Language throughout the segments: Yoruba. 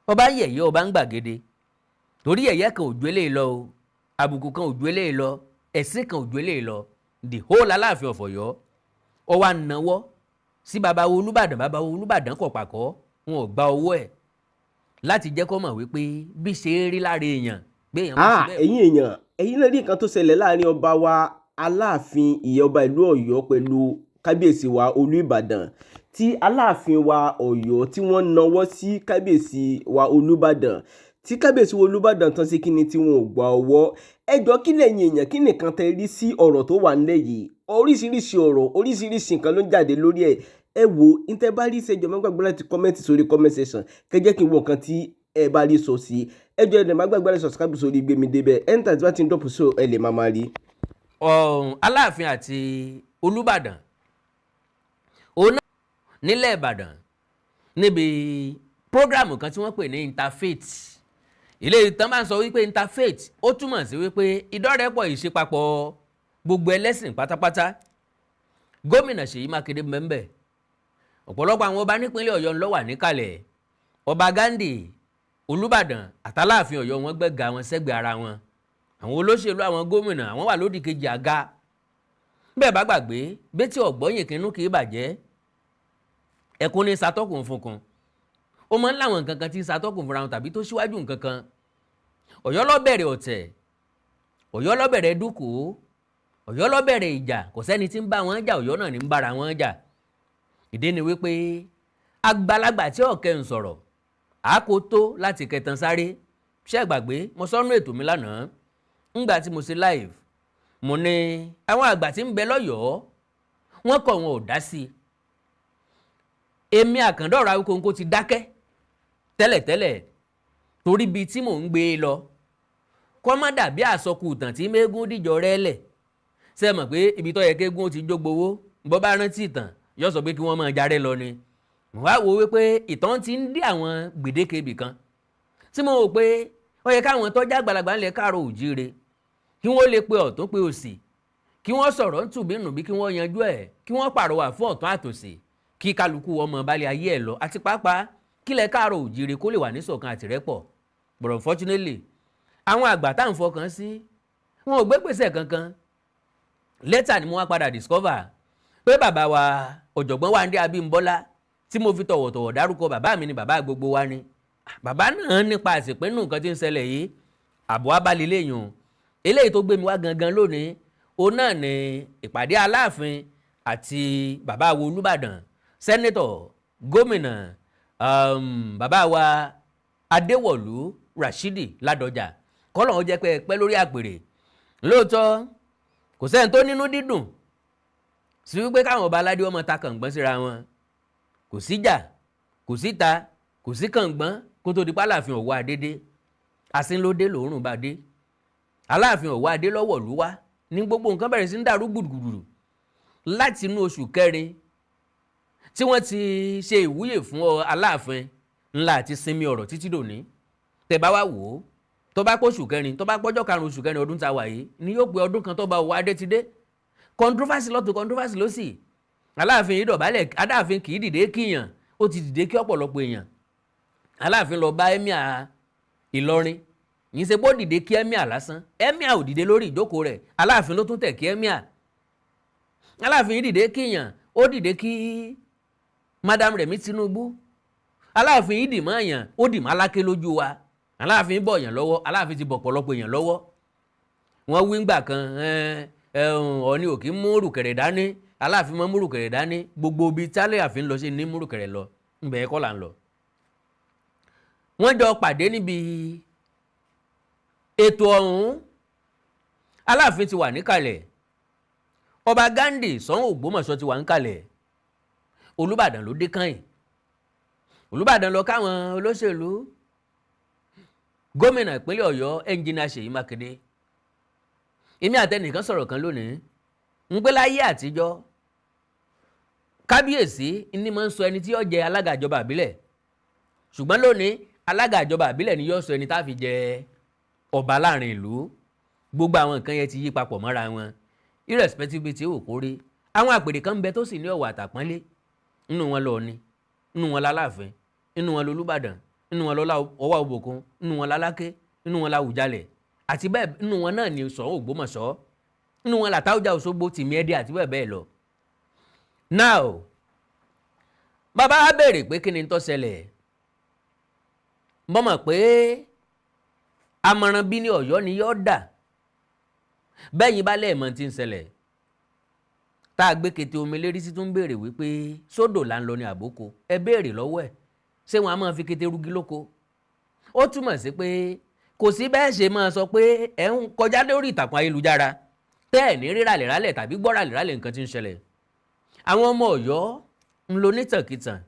ọba ń yẹ̀yẹ́ ọba ń gbàgede torí yẹ̀yẹ́ kan ò ju eléyìí lọ o àbùkù kan ò ju eléyìí lọ ẹ̀sìn kan ò ju eléyìí lọ the whole Aláàfin of Ọ̀yọ́ ó wá náwó sí baba Olúbàdàn kọ̀ pàkọ́ wọn ò gba owó ẹ̀ láti jẹ́ kó mọ̀ wípé bí ṣe é rí lára èèyàn gbé èèyàn mọ̀ síbẹ̀. ẹ̀yin lè rí nǹkan tó ṣẹlẹ̀ láàrin ọba wa Aláàfin ìyẹn ọba ìlú Ọ̀yọ́ pẹ̀lú kábíyèsí wa Olúbàdàn tí Aláàfin wa Ọ̀yọ́ tí wọ́n nawọ́ sí kábíyèsí wa Olúbàdàn tí kábíyèsí wa Olúbàdàn tán sí kíni tí wọn ò gba ọwọ́. ẹjọ́ kí lẹ́yìn èèyàn kí nìkan tẹ rí sí ọ̀rọ̀ tó wà nílẹ̀ yìí oríṣiríṣi ọ̀rọ̀ oríṣiríṣi nǹkan ló ń jáde lórí ẹ̀. ẹ wo ìtẹ́ bá rí ìṣèjọ́ má gbàgbé láti kọ́mẹ́ǹtì sórí comment section kẹjẹ́ kí n wo nǹkan tí ẹ bá rí sọ sí. ẹjọ́ ẹ̀ má gbàgbé láti subscribe sórí Gbemidébẹ̀ ẹ̀ńtà tí wọ́n ti ń dọ̀pù so ẹ lè máa rí. Aláàfin àti Olúbàdàn òun náà nílẹ̀ Ìbàdàn níbi prógráàmù kan tí wọ́n pè ní interfaith ilé ìtàn máa ń sọ wípé interfaith ó túmọ̀ sí wípé ìdọ́rẹ̀pọ̀ ìṣepapọ̀ gbogbo ẹlẹ́sìn pátápátá. Gómìnà Ṣèyí Mákindé mẹ́mbẹ̀ ọ̀pọ̀lọpọ̀ àwọn ọba nípínlẹ̀ Ọ̀yọ́ ló wà níkàlẹ̀ ọba Ghandi Olúbàdàn àtàláàfin Ọ̀yọ́ wọn gbẹ̀gà wọn sẹ́gbẹ̀ẹ́ ara wọn àwọn olóṣèlú àwọn gómìnà àwọn wà lódì kejì àga. bẹ́ẹ̀ bá gbàgbé bétí ọ̀gbọ́yìn kínú kì í bàjẹ́ ẹkún ní satọ́kùn fúnkun ó máa ń láwọn nǹkan kan tí ń satọ́kùn fúnra wọn tàbí tó síwájú nǹkan kan. Ọ̀yọ́ ló bẹ̀rẹ̀ ọ̀tẹ̀ Ọ̀yọ́ ló bẹ̀rẹ̀ dúkùú Ọ̀yọ́ ló bẹ̀rẹ̀ ìjà kò sẹ́ni tí ń bá wọn jà Ọ̀yọ́ náà ní ń bára wọn jà. ìdí ni wípé àgbàlagbà tí ọ̀kẹ́ ń sọ̀rọ̀ àákó tó láti kẹtàn sáré. ṣé ẹ gbàgbé mo sọ́nù ètò mi lánàá ńgbà tí mo ṣe live mo ní àwọn àgbà tí ń bẹ lọ́yọ̀ọ́ wọ́n kọ̀ wọn ò dá sí i. èmi Àkàndọ̀rọ̀ Awíkóńkó ti dákẹ́ tẹ́lẹ̀tẹ́lẹ̀ torí bíi tí mò ń gbé e lọ kọ́ má dàbí àsọkù ìtàn tí mẹ́gún dìjọ rẹ́ lẹ̀. ṣé ẹ mọ̀ pé ibi tó yẹ kéégún ti jógbowó bọ́ bá rántí ìtàn yóò sọ pé kí wọ́n máa jarẹ́ lọ ni. mo wá wo wípé ìtàn ti ń dé àwọn gbèdéke ibì kan tí mo wò pé ó yẹ káwọn tọ́jà àgbàlagbà ńlẹ̀ káàrọ̀ òjíire kí wọ́n lè pe ọ̀tún pe òsì kí wọ́n sọ̀rọ̀ ntùbínùbí kí wọ́n yanjú ẹ̀ kí wọ́n pàrọwà fún ọ̀tún àtòsì kí kálukú ọmọ balẹ̀ ayé ẹ̀ lọ àti pàápàá kílẹ̀ káàrọ̀ òjíire kó lè wà ní ṣọ̀kan àtìrẹ́pọ̀. but unfortunately àwọn àgbà tá à ń fọkàn sí wọn ò gbé gbèsè kankan. lẹ́tà ni mo wá padà discover pé bàbá wa ọ̀jọ̀gbọ́n Wándé Abímbọ́lá tí mo fi tọ̀wọ̀tọ̀wọ̀ dárúkọ bàbá mi ni bàbá gbogbo wa ni. bàbá náà nípa àsìpínú nǹkan tí ń ṣẹlẹ̀ yìí àbọ̀ abálélẹ́yìn eléyìí tó gbé mi wá gangan lónìí òun náà ni ìpàdé Aláàfin àti bàbá wa Olúbàdàn sẹ́nẹ́tọ̀ gómìnà bàbá wa Adéwọ̀lú Rashidi Ládọjà kọ́lọ̀ ó jẹ́ pé pẹ́ lórí àpèrè. lóòótọ́ kò sẹ́ni tó nínú dídùn sí wípé káwọn ọba aládé ọmọ ta kàngbọ́n síra wọn kò síjà kò síta kò sí kàngbọ́n kó tó di pálàfin Ọ̀wọ́ Adédé asínlódé lòórùn bá dé Aláàfin Ọ̀wọ́ Adé lọ́wọ́ ló wá ní gbogbo nǹkan bẹ̀rẹ̀ sí ń dàrú gbùdùgbùdù láti inú oṣù kẹrin tí wọ́n ti ṣe ìwúyè fún Aláàfin ńlá àti sinmi ọ̀rọ̀ títí dòní. tẹ́ bá wá wò ó tó bá pọ̀ṣù kẹrin tó bá pọ́jọ́ karùn-ún oṣù kẹrin ọdún tá a wà yìí ni yóò pé ọdún kan tó bá Ọ̀wọ́ Adé ti dé. controversy lọ́tún controversy lọ́sì. Aláàfin yìí dọ̀bálẹ̀ Adáàfin kì í dìde kíyàn ó ti dìde kí ọ̀pọ̀lọpọ̀ èèyàn. Aláàfin lọ bá Emir Ìlọrin yìí ṣe bó dìde kí Emir lásán Emir ò dìde lórí ìjókòó rẹ̀ Aláàfin ló tún tẹ̀ kí Emir. Aláàfin yìí dìde kíyàn ó dìde kí Madam Rẹ̀mí Tinubu. Aláàfin yìí dìmọ̀ èèyàn ó dìmọ̀ Aláké lójú wa. Aláàfin bọ̀ èèyàn lọ́wọ́ Aláàfin ti bọ̀ ọ̀pọ̀lọpọ̀ èèyàn lọ́wọ́. wọ́n wí ńgbà kan Ọọ̀ni ò kí ń mú rùkẹ̀rẹ̀ dání Aláàfin mọ́ mú rùkẹ̀rẹ̀ dání gbogbo ibi tí Aláàfin lọ sí ní mú rùkẹ̀rẹ̀ lọ ńbẹ̀ kọ́ là ń lọ. wọ́n jọ pàdé níbi ètò ọ̀hún. Aláàfin ti wà níkàlẹ̀ ọba Ghandi Ṣọ̀ún Ògbómọ̀ṣọ́ ti wà níkàlẹ̀ Olúbàdàn ló dé kàn. Olúbàdàn lọ káwọn olóṣèlú gómìnà ìpínlẹ̀ Ọ̀yọ́ ẹnjìnà Ṣèyí Mákindé. èmi àtẹnìkan sọ̀rọ̀ kan lónìí ń pé láyé àtijọ́ kábíyèsí ni máa ń sọ ẹni tí yóò jẹ alága ìjọba àbílẹ̀ ṣùgbọ́n lónìí alága ìjọba àbílẹ̀ ni yóò sọ ẹni tá a fi jẹ ọba láàrin ìlú. gbogbo àwọn nǹkan yẹn ti yí papọ̀ mọ́ra wọn irrespective tí ò kórè. àwọn àpèrè kan ń bẹ tó sì ní ọ̀wọ̀ àtàpọ́nlé nínú wọn lọ ni nínú wọn l'Aláàfin nínú wọn l'Olúbàdàn nínú wọn lọ́lá ọwá òbòkun, nínú wọn láláké, nínú wọn láwùjalẹ̀ àti bẹ́ẹ̀ nínú wọn náà ni Ṣọ̀ún Ògbómọ̀ṣọ́, nínú wọn làtáwùjá Òṣogbo, Tìmì Ẹdẹ àti bẹ́ẹ̀ bẹ́ẹ̀ lọ. Now bàbá wa béèrè pé kí ni tó ṣẹlẹ̀, mo mọ̀ pé àmọ̀ràn bí ní Ọ̀yọ́ ni yóò dà bẹ́yìn bá lẹ́ẹ̀mọ́ tí ń ṣẹlẹ̀ tá a gbé kété omi lérí sí tún béèrè wípé sódò là ń lọ ní àbókò, ẹ béèrè lọ́wọ́ ẹ̀ ṣé wọn a máa fi kété rúgí lóko. Ó túmọ̀ sí pé kò sí bẹ́ẹ̀ ṣe máa sọ pé ẹ̀ ń kọjá lórí ìtàkùn ayélujára tẹ́ ẹ̀ ní ríralẹ̀rálẹ̀ tàbí gbọ́ralẹ̀rálẹ̀ nǹkan tí ń ṣẹlẹ̀. Àwọn ọmọ Ọ̀yọ́ ń lo nítànkìtàn,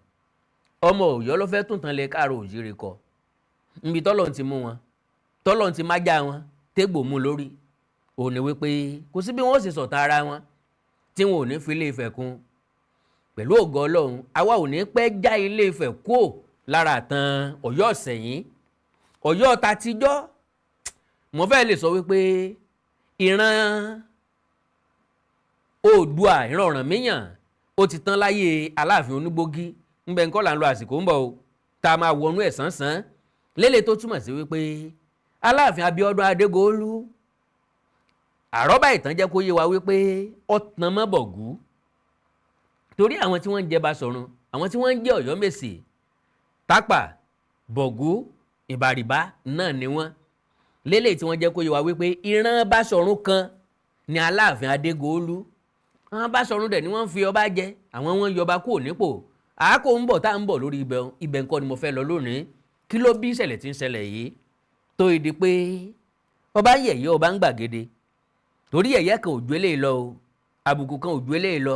ọmọ Ọ̀yọ́ ló fẹ́ tún tan lẹ káàrọ̀ òjìrè kọ níbi tọ́lọ̀ ti mú wọn, tọ́lọ̀ ti májá wọn tégbò mú lórí. Ó ní wípé kò sí bí wọ́n ó sì sọ̀tà ara wọn tí wọn ò ní fi Ilé Ifẹ̀ kún. Pẹ̀lú ògo Ọlọ́run àwa ò ní pẹ́ já Ilé Ifẹ̀ kúò lára àtàn Ọ̀yọ́ Ìṣẹ̀yìn. Ọ̀yọ́ tatijọ́ mo fẹ́ lè sọ wípé ìran Oòduà, ìran Ọ̀rànmíyàn ó ti tán láyé Aláàfin Onígbógí, ńbẹ ńkọ́ là ń lo àsìkò ń bọ̀ o tá a máa wọnú ẹ̀ sánsán lélẹ̀ tó túmọ̀ sí wípé Aláàfin Abíọ́dún Adégòólú àrọ́bá ìtàn jẹ́ kó yé wa wípé ọ̀tàn mọ́ Bọ̀gú, torí àwọn tí wọ́n ń jẹ Basọ̀run, àwọn tí wọ́n ń jẹ Ọ̀yọ́mèsì, Tápà, Bọ̀gú, Ìbàrìbá náà ni wọ́n. Lélẹ̀ tí wọ́n jẹ́ kó yé wa wípé ìran Basọ̀run kan ni Aláàfin Adégòólú. Àwọn Basọ̀run dẹ̀ ni wọ́n ń fi ọba jẹ, àwọn wọn yọba kúrò nípò. Àákò ń bọ̀ tá à ń bọ̀ lórí ibẹ̀ nǹkan ni mo fẹ́ lọ lónìí. Kí ló bí ìṣẹ̀lẹ̀ tí ń ṣẹlẹ̀ yìí tó ìdí pé ọba yẹ̀yẹ́ ọba ń Gbàgede, torí yẹ̀yẹ́ kan ò ju eléyìí lọ o, àbùkù kan ò ju eléyìí lọ,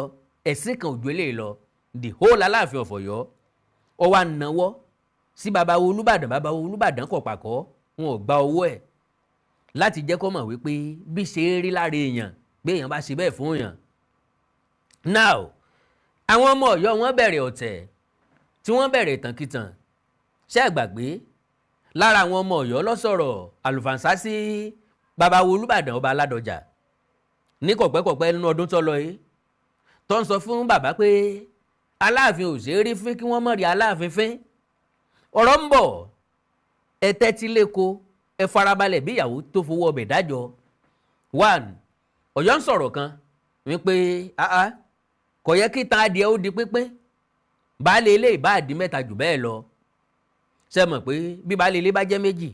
ẹ̀sìn kan ò ju eléyìí lọ. The whole Aláàfin of Ọ̀yọ́ ó wá náwó sí baba Olúbàdàn, baba Olúbàdàn kọ̀ pàkọ́, wọn ò gba owó ẹ̀ láti jẹ́ kó mọ̀ wípé bí ṣe é rí lára èèyàn bí èèyàn bá ṣe bẹ́ẹ̀ fún èèyàn. Now àwọn ọmọ Ọ̀yọ́ wọn bẹ̀rẹ̀ ọ̀tẹ̀ tí wọ́n bẹ̀rẹ̀ ìtànkìtàn. Ṣé ẹ gbàgbé lára àwọn ọmọ Ọ̀yọ́ ló sọ̀rọ̀ àlùfàǹsá sí baba Olúbàdàn ọba Aládọjà ní kọ̀pẹ́kọ̀pẹ́ nínú ọdún tó lọ yìí, tó ń sọ fún bàbá pé Aláàfin ò ṣe é rí fín kí wọ́n mọ̀ rí Aláàfin fín. Ọ̀rọ̀ ń bọ̀, ẹ tẹ́tí léko, ẹ farabalẹ̀ bí ìyàwó tó fowó ọbẹ̀ dájọ́. One, Ọ̀yọ́ ń sọ̀rọ̀ kan wípé kò yẹ kí tan adìẹ ó di pínpín, baálé ilé ìbá àdí mẹ́ta jù bẹ́ẹ̀ lọ. Ṣé mọ̀ pé bí baálé ilé bá jẹ́ méjì,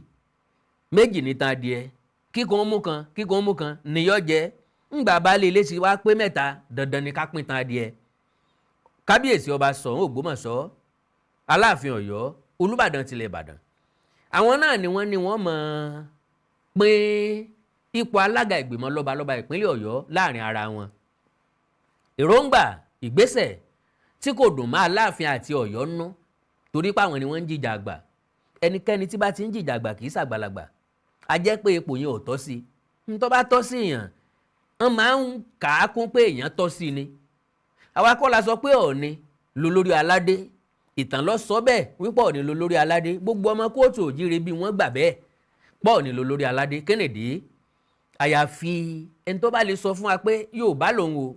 méjì ní tan adìẹ, kíkan mú kan, kíkan mú kan níyọ́ jẹ́. Ńgbà baálé ilé sì wá pé mẹ́ta, dandan ni ká pín tan adìẹ. Kábíyèsí ọba Ṣọ̀ún Ògbómọ̀ṣọ́, Aláàfin Ọ̀yọ́, Olúbàdàn tilẹ̀ Ìbàdàn, àwọn náà ni wọ́n mọ̀ pín ipò alága ìgbìmọ̀ lọ́balọ́ba ìpínlẹ̀ Ọ̀yọ́ láàrin ara wọn. Èròǹgbà ìgbésẹ̀ tí kò dùn mọ́ Aláàfin àti Ọ̀yọ́ nú, torí pé àwọn ni wọ́n ń jìjà àgbà. Ẹnikẹ́ni tí bá ti ń jìjà àgbà kì í ṣàgbàlagbà, a jẹ́ pé ipò yẹn ò tọ́ sí. Tó bá tọ́ sí èèyàn, wọ́n máa ń kà á kún pé èèyàn tọ́ sí ni. Àwa kọ́ la sọ pé Ọọ̀ni lolórí aládé, ìtàn ló sọ bẹ́ẹ̀ wípé Ọọ̀ni lolórí aládé, gbogbo ọmọ kóòtù òjíire bí wọ́n gbà bẹ́ẹ̀ pé Ọọ̀ni lolórí aládé. Kennedy àyàfi ẹni tó bá lè sọ fún wa pé Yorùbá lòun o,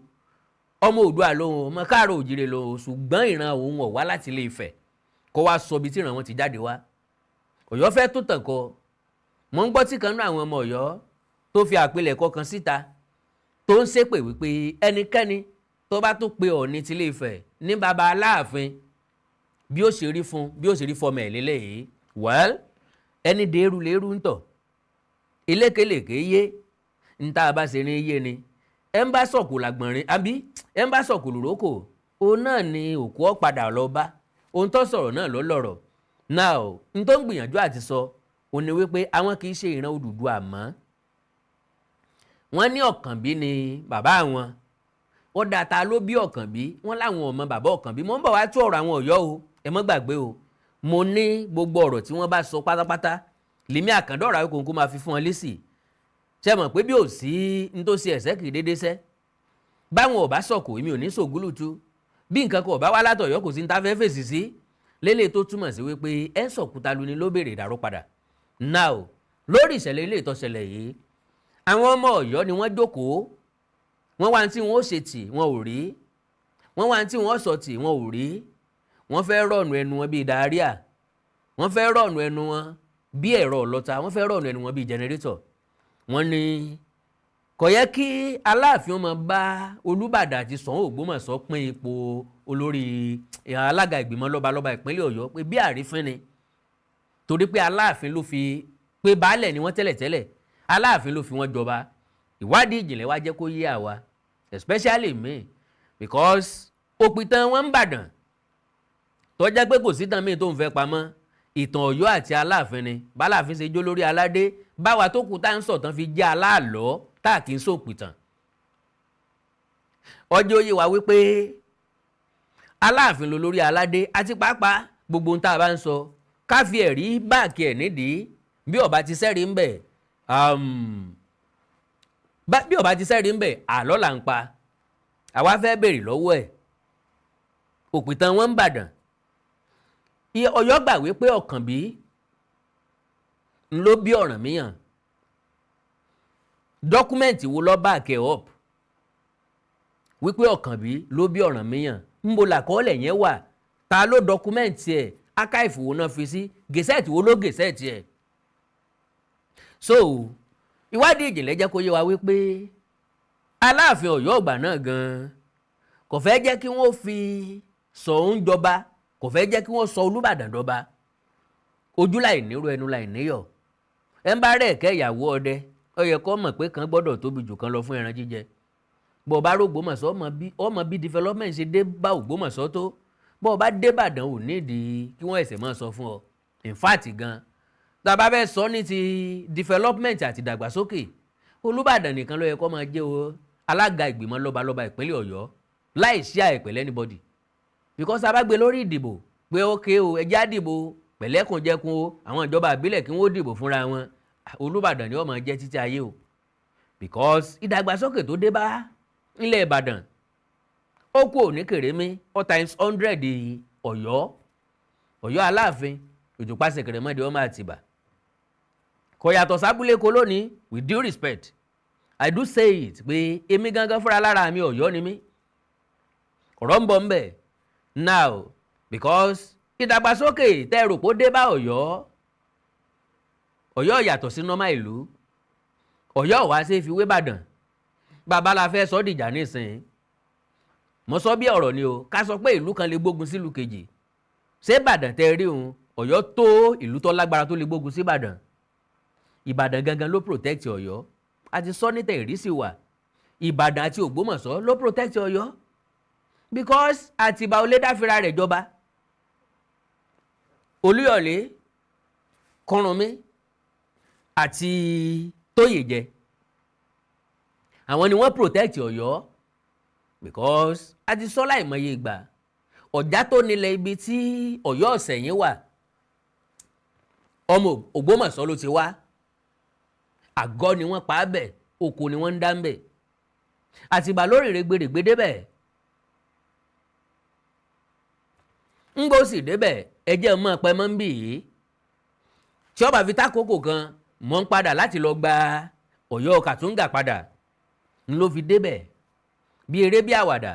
ọmọ Oòduà lòun o, ọmọ káàrọ̀ òjíire lòun o, ṣùgbọ́n ìran òun ò wá láti Ilé Ifẹ̀ kó wá sọ bí tí ìran wọn ti jáde wá. Ọ̀yọ́ fẹ́ tó tàn kọ. Mo ń gbọ́ tí kan náà àwọn ọmọ Ọ̀yọ́ tó fi àpilẹ̀kọ kan síta tó ń ṣépè wípé ẹnikẹ́ni tó bá tún pe Ọọ̀ni ti Ilé Ifẹ̀ ní baba Aláàfin bí ó ṣe rí fún bí ó ṣe rí fọmọ ẹ̀ lélẹ́yìí. Well, ẹni dèrú lérú ń tọ̀, ilékelèké yé ń tá a bá ṣe ní yé ni. Ẹ ń bá sọ̀kù làgbọ̀nrín àbí ẹ ń bá sọ̀kù lòrókò, òun náà ni òkú ọ̀ padà lọ bá, ohun tó sọ̀rọ̀ náà ló lọ̀rọ̀. Now n tó ń gbìyànjú àti sọ òun ni wípé àwọn kì í ṣe ìran Odùduwà mọ́. Wọ́n ní Ọ̀kànbí ni bàbá wọn. Ó dá ta ló bí Ọ̀kànbí, wọ́n láwọn ọmọ bàbá Ọ̀kànbí. Mo ń bọ̀ wá tú ọ̀rọ̀ àwọn Ọ̀yọ́ o, ẹ mọ́ gbàgbé o. Mo ní gbogbo ọ̀rọ̀ tí wọ́n bá sọ pátápátá lèmi Àkàndọ̀rọ̀ Awíkonko máa fi fún wọn lésì. Ṣé mọ̀ pé bí ò sí ní tó ṣe ẹ̀sẹ̀ kì í dédé sẹ́, báwọn ò bá sọ̀kò èmi ò ní sògúlùtú, bí nǹkan kan ò bá wá látọ̀yọ́ kò sí ní ta fẹ́ fèsì sí. Lélẹ̀ tó túmọ̀ sí wípé ẹ ń sọ̀kúta lu ni ló béèrè ìdárò padà. Now lórí ìṣẹ̀lẹ̀ ilé ìtọ́ṣẹlẹ̀ yìí, àwọn ọmọ Ọ̀yọ́ ni wọ́n jókòó, wọ́n wá tí wọ́n ó ṣe tì wọ́n ò rí, wọ́n wá tí wọ́n ó sọ tì wọ́n ò rí, wọ́n fẹ́ rọ̀nù ẹnu wọn bíi dàríà. wọ́n fẹ́ rọ̀nù ẹnu wọn bí ẹ̀rọ ọlọ́ta, wọ́n fẹ́ rọ̀nù ẹnu wọn bí jẹnẹrétọ̀. wọ́n ní kò yẹ kí Aláàfin ọmọ bá Olúbàdàn àti Ṣọ̀ún Ògbómọ̀ṣọ́ pín ipò olórí alága ìgbìmọ̀ lọ́balọ́ba ìpínlẹ̀ Ọ̀yọ́ pé bí àrífín ni, torí pé Aláàfin ló fi pé baálẹ̀ ni wọ́n tẹ́lẹ̀tẹ́lẹ̀, Aláàfin ló fi wọ́n jọba. Ìwádìí ìjìnlẹ̀ wá jẹ́ kó yé àwa, especially me, because òpìtàn wọn ń bàdàn tó jẹ́ pé kò sí tàn míì tó ń fẹ́ pamọ́. Ìtàn Ọ̀yọ́ àti Aláàfin ni, báláàfin ṣe jó lórí aládé, báwa tó kù tá ń sọ̀tàn fi jẹ́ aláàlọ́ tá kì í sòpìtàn. ọjọ́ yé wa wípé Aláàfin ló lórí aládé, àti pàápàá gbogbo ohun tá a bá ń sọ ká fi ẹ̀rí báàkì ẹ̀ nídìí. Bí ọba ti sẹ́rí ń bẹ̀ bí ọba ti sẹ́rí ń bẹ̀ àlọ́ là ń pa. Àwa fẹ́ béèrè lọ́wọ́ ẹ̀, òpìtàn wọn ń bàdàn. Ọ̀yọ́ gbà wípé Ọ̀kànbí ló bí Ọ̀rànmíyàn. Dọ́kúmẹ̀ntì wo ló back ẹ̀ up wípé Ọ̀kànbí ló bí Ọ̀rànmíyàn? Ńbo làkọọ́lẹ̀ yẹn wà? Ta ló dọ́kúmẹ̀ntì ẹ̀? Ákáìfù wo náà fi sí? Gẹ̀sẹ́ẹ̀tì wo ló gẹ̀sẹ́ẹ̀tì ẹ̀? So ìwádìí ìjìnlẹ̀ jẹ́ kó yé wa wípé Aláàfin Ọ̀yọ́ ọgbà náà gan-an kò fẹ́ jẹ́ kí wọ́n fi Ṣọ̀ún jọba, kò fẹ́ jẹ́ kí wọ́n sọ Olúbàdàn dọba. Ojú láì nírú ẹnu láì níyọ̀. Ẹ ń bá rẹ̀ kẹ́ ìyàwó ọdẹ, ó yẹ kó mọ̀ pé kan gbọ́dọ̀ tóbi jù kan lọ fún ẹran jíjẹ. Bó bá r'Ògbómọ̀ṣọ́ ọmọ bí development ṣe dé bá Ògbómọ̀ṣọ́ tó, bó bá dé Ìbàdàn ò nídìí kí wọ́n ẹ̀sẹ̀ máa sọ fún ọ. In fact gan, tá a bá fẹ́ sọ ní ti development àti ìdàgbàsókè, Olúbàdàn nìkan ló yẹ kó máa jẹ́ alága ìgbìmọ̀ lọ́balọ́ba ìpínlẹ̀ Ọ̀yọ́ láì sí àìpẹ̀lẹ́ anybody. Because a bá gbé lórí ìdìbò pé ókè o, ẹjẹ́ àdìbò pẹ̀lẹ́kùnjẹkùn o, àwọn ìjọba àbílẹ̀ kí wọ́n dìbò fúnra wọn, Olúbàdàn ni ó máa jẹ́ títí ayé o. Because ìdàgbàsókè tó dé bá ilẹ̀ Ìbàdàn ó kú òní kèrèmí ó times 100 Ọ̀yọ́ Aláàfin òjòpá Ṣẹ̀kẹ̀rẹ̀mọdé ọmọ Àtìbà. Kò yàtọ̀ sábúlé kó lónìí, with due respect I do say it pé èmi gangan fúnra lára mi Ọ̀yọ́ ni mí. Ọ̀rọ̀ ń bọ̀ ń bẹ̀ now because ìdàgbàsókè tẹ́ rò pé ó dé bá Ọ̀yọ́ yàtọ̀ sí normal ìlú. Ọ̀yọ́ wá ṣe fi wé Ìbàdàn. Bàbá la fẹ́ sọ dìjà nísìnyí. Mo sọ bí ọ̀rọ̀ ni o, ká sọ pé ìlú kan lè gbógun sílùú kejì. Ṣé Ìbàdàn tẹ́ rí òun, Ọ̀yọ́ tó ìlú tó lágbára tó lè gbógun sí Ìbàdàn? Ìbàdàn gangan ló protect Ọ̀yọ́. A ti sọ níta ìrísí wa. Ìbàdàn àti Ògbómọ̀ṣọ́ ló protect Ọ̀yọ́. Because Àtìbà ò lè dáfira rẹ̀ jọba. Olúyọ̀lé, Kọ́rúnmí àti Tóyèjẹ, àwọn ni wọ́n protect Ọ̀yọ́. Because a ti sọ láìmọye ìgbà, Ọ̀já tó nílẹ̀ ibi tí Ọ̀yọ́ Ọ̀sẹ̀yìn wà, ọmọ Ògbómọ̀ṣọ́ ló ti wá. Àgọ́ ni wọ́n pa á bẹ̀, oko ni wọ́n ń dá ń bẹ̀. Àtìbà lórí rẹ̀gbẹ̀rẹ̀gbẹ̀ débẹ̀. ń gbó sì débẹ̀ ẹjẹ́ mọ́ pẹ́ mọ́ ń bì yìí. Tí ọba fi tákòókò kan mọ́ ń padà láti lọ gba Ọ̀yọ́ Kàtúngà padà ń ló fi débẹ̀. Bí eré bí àwàdà,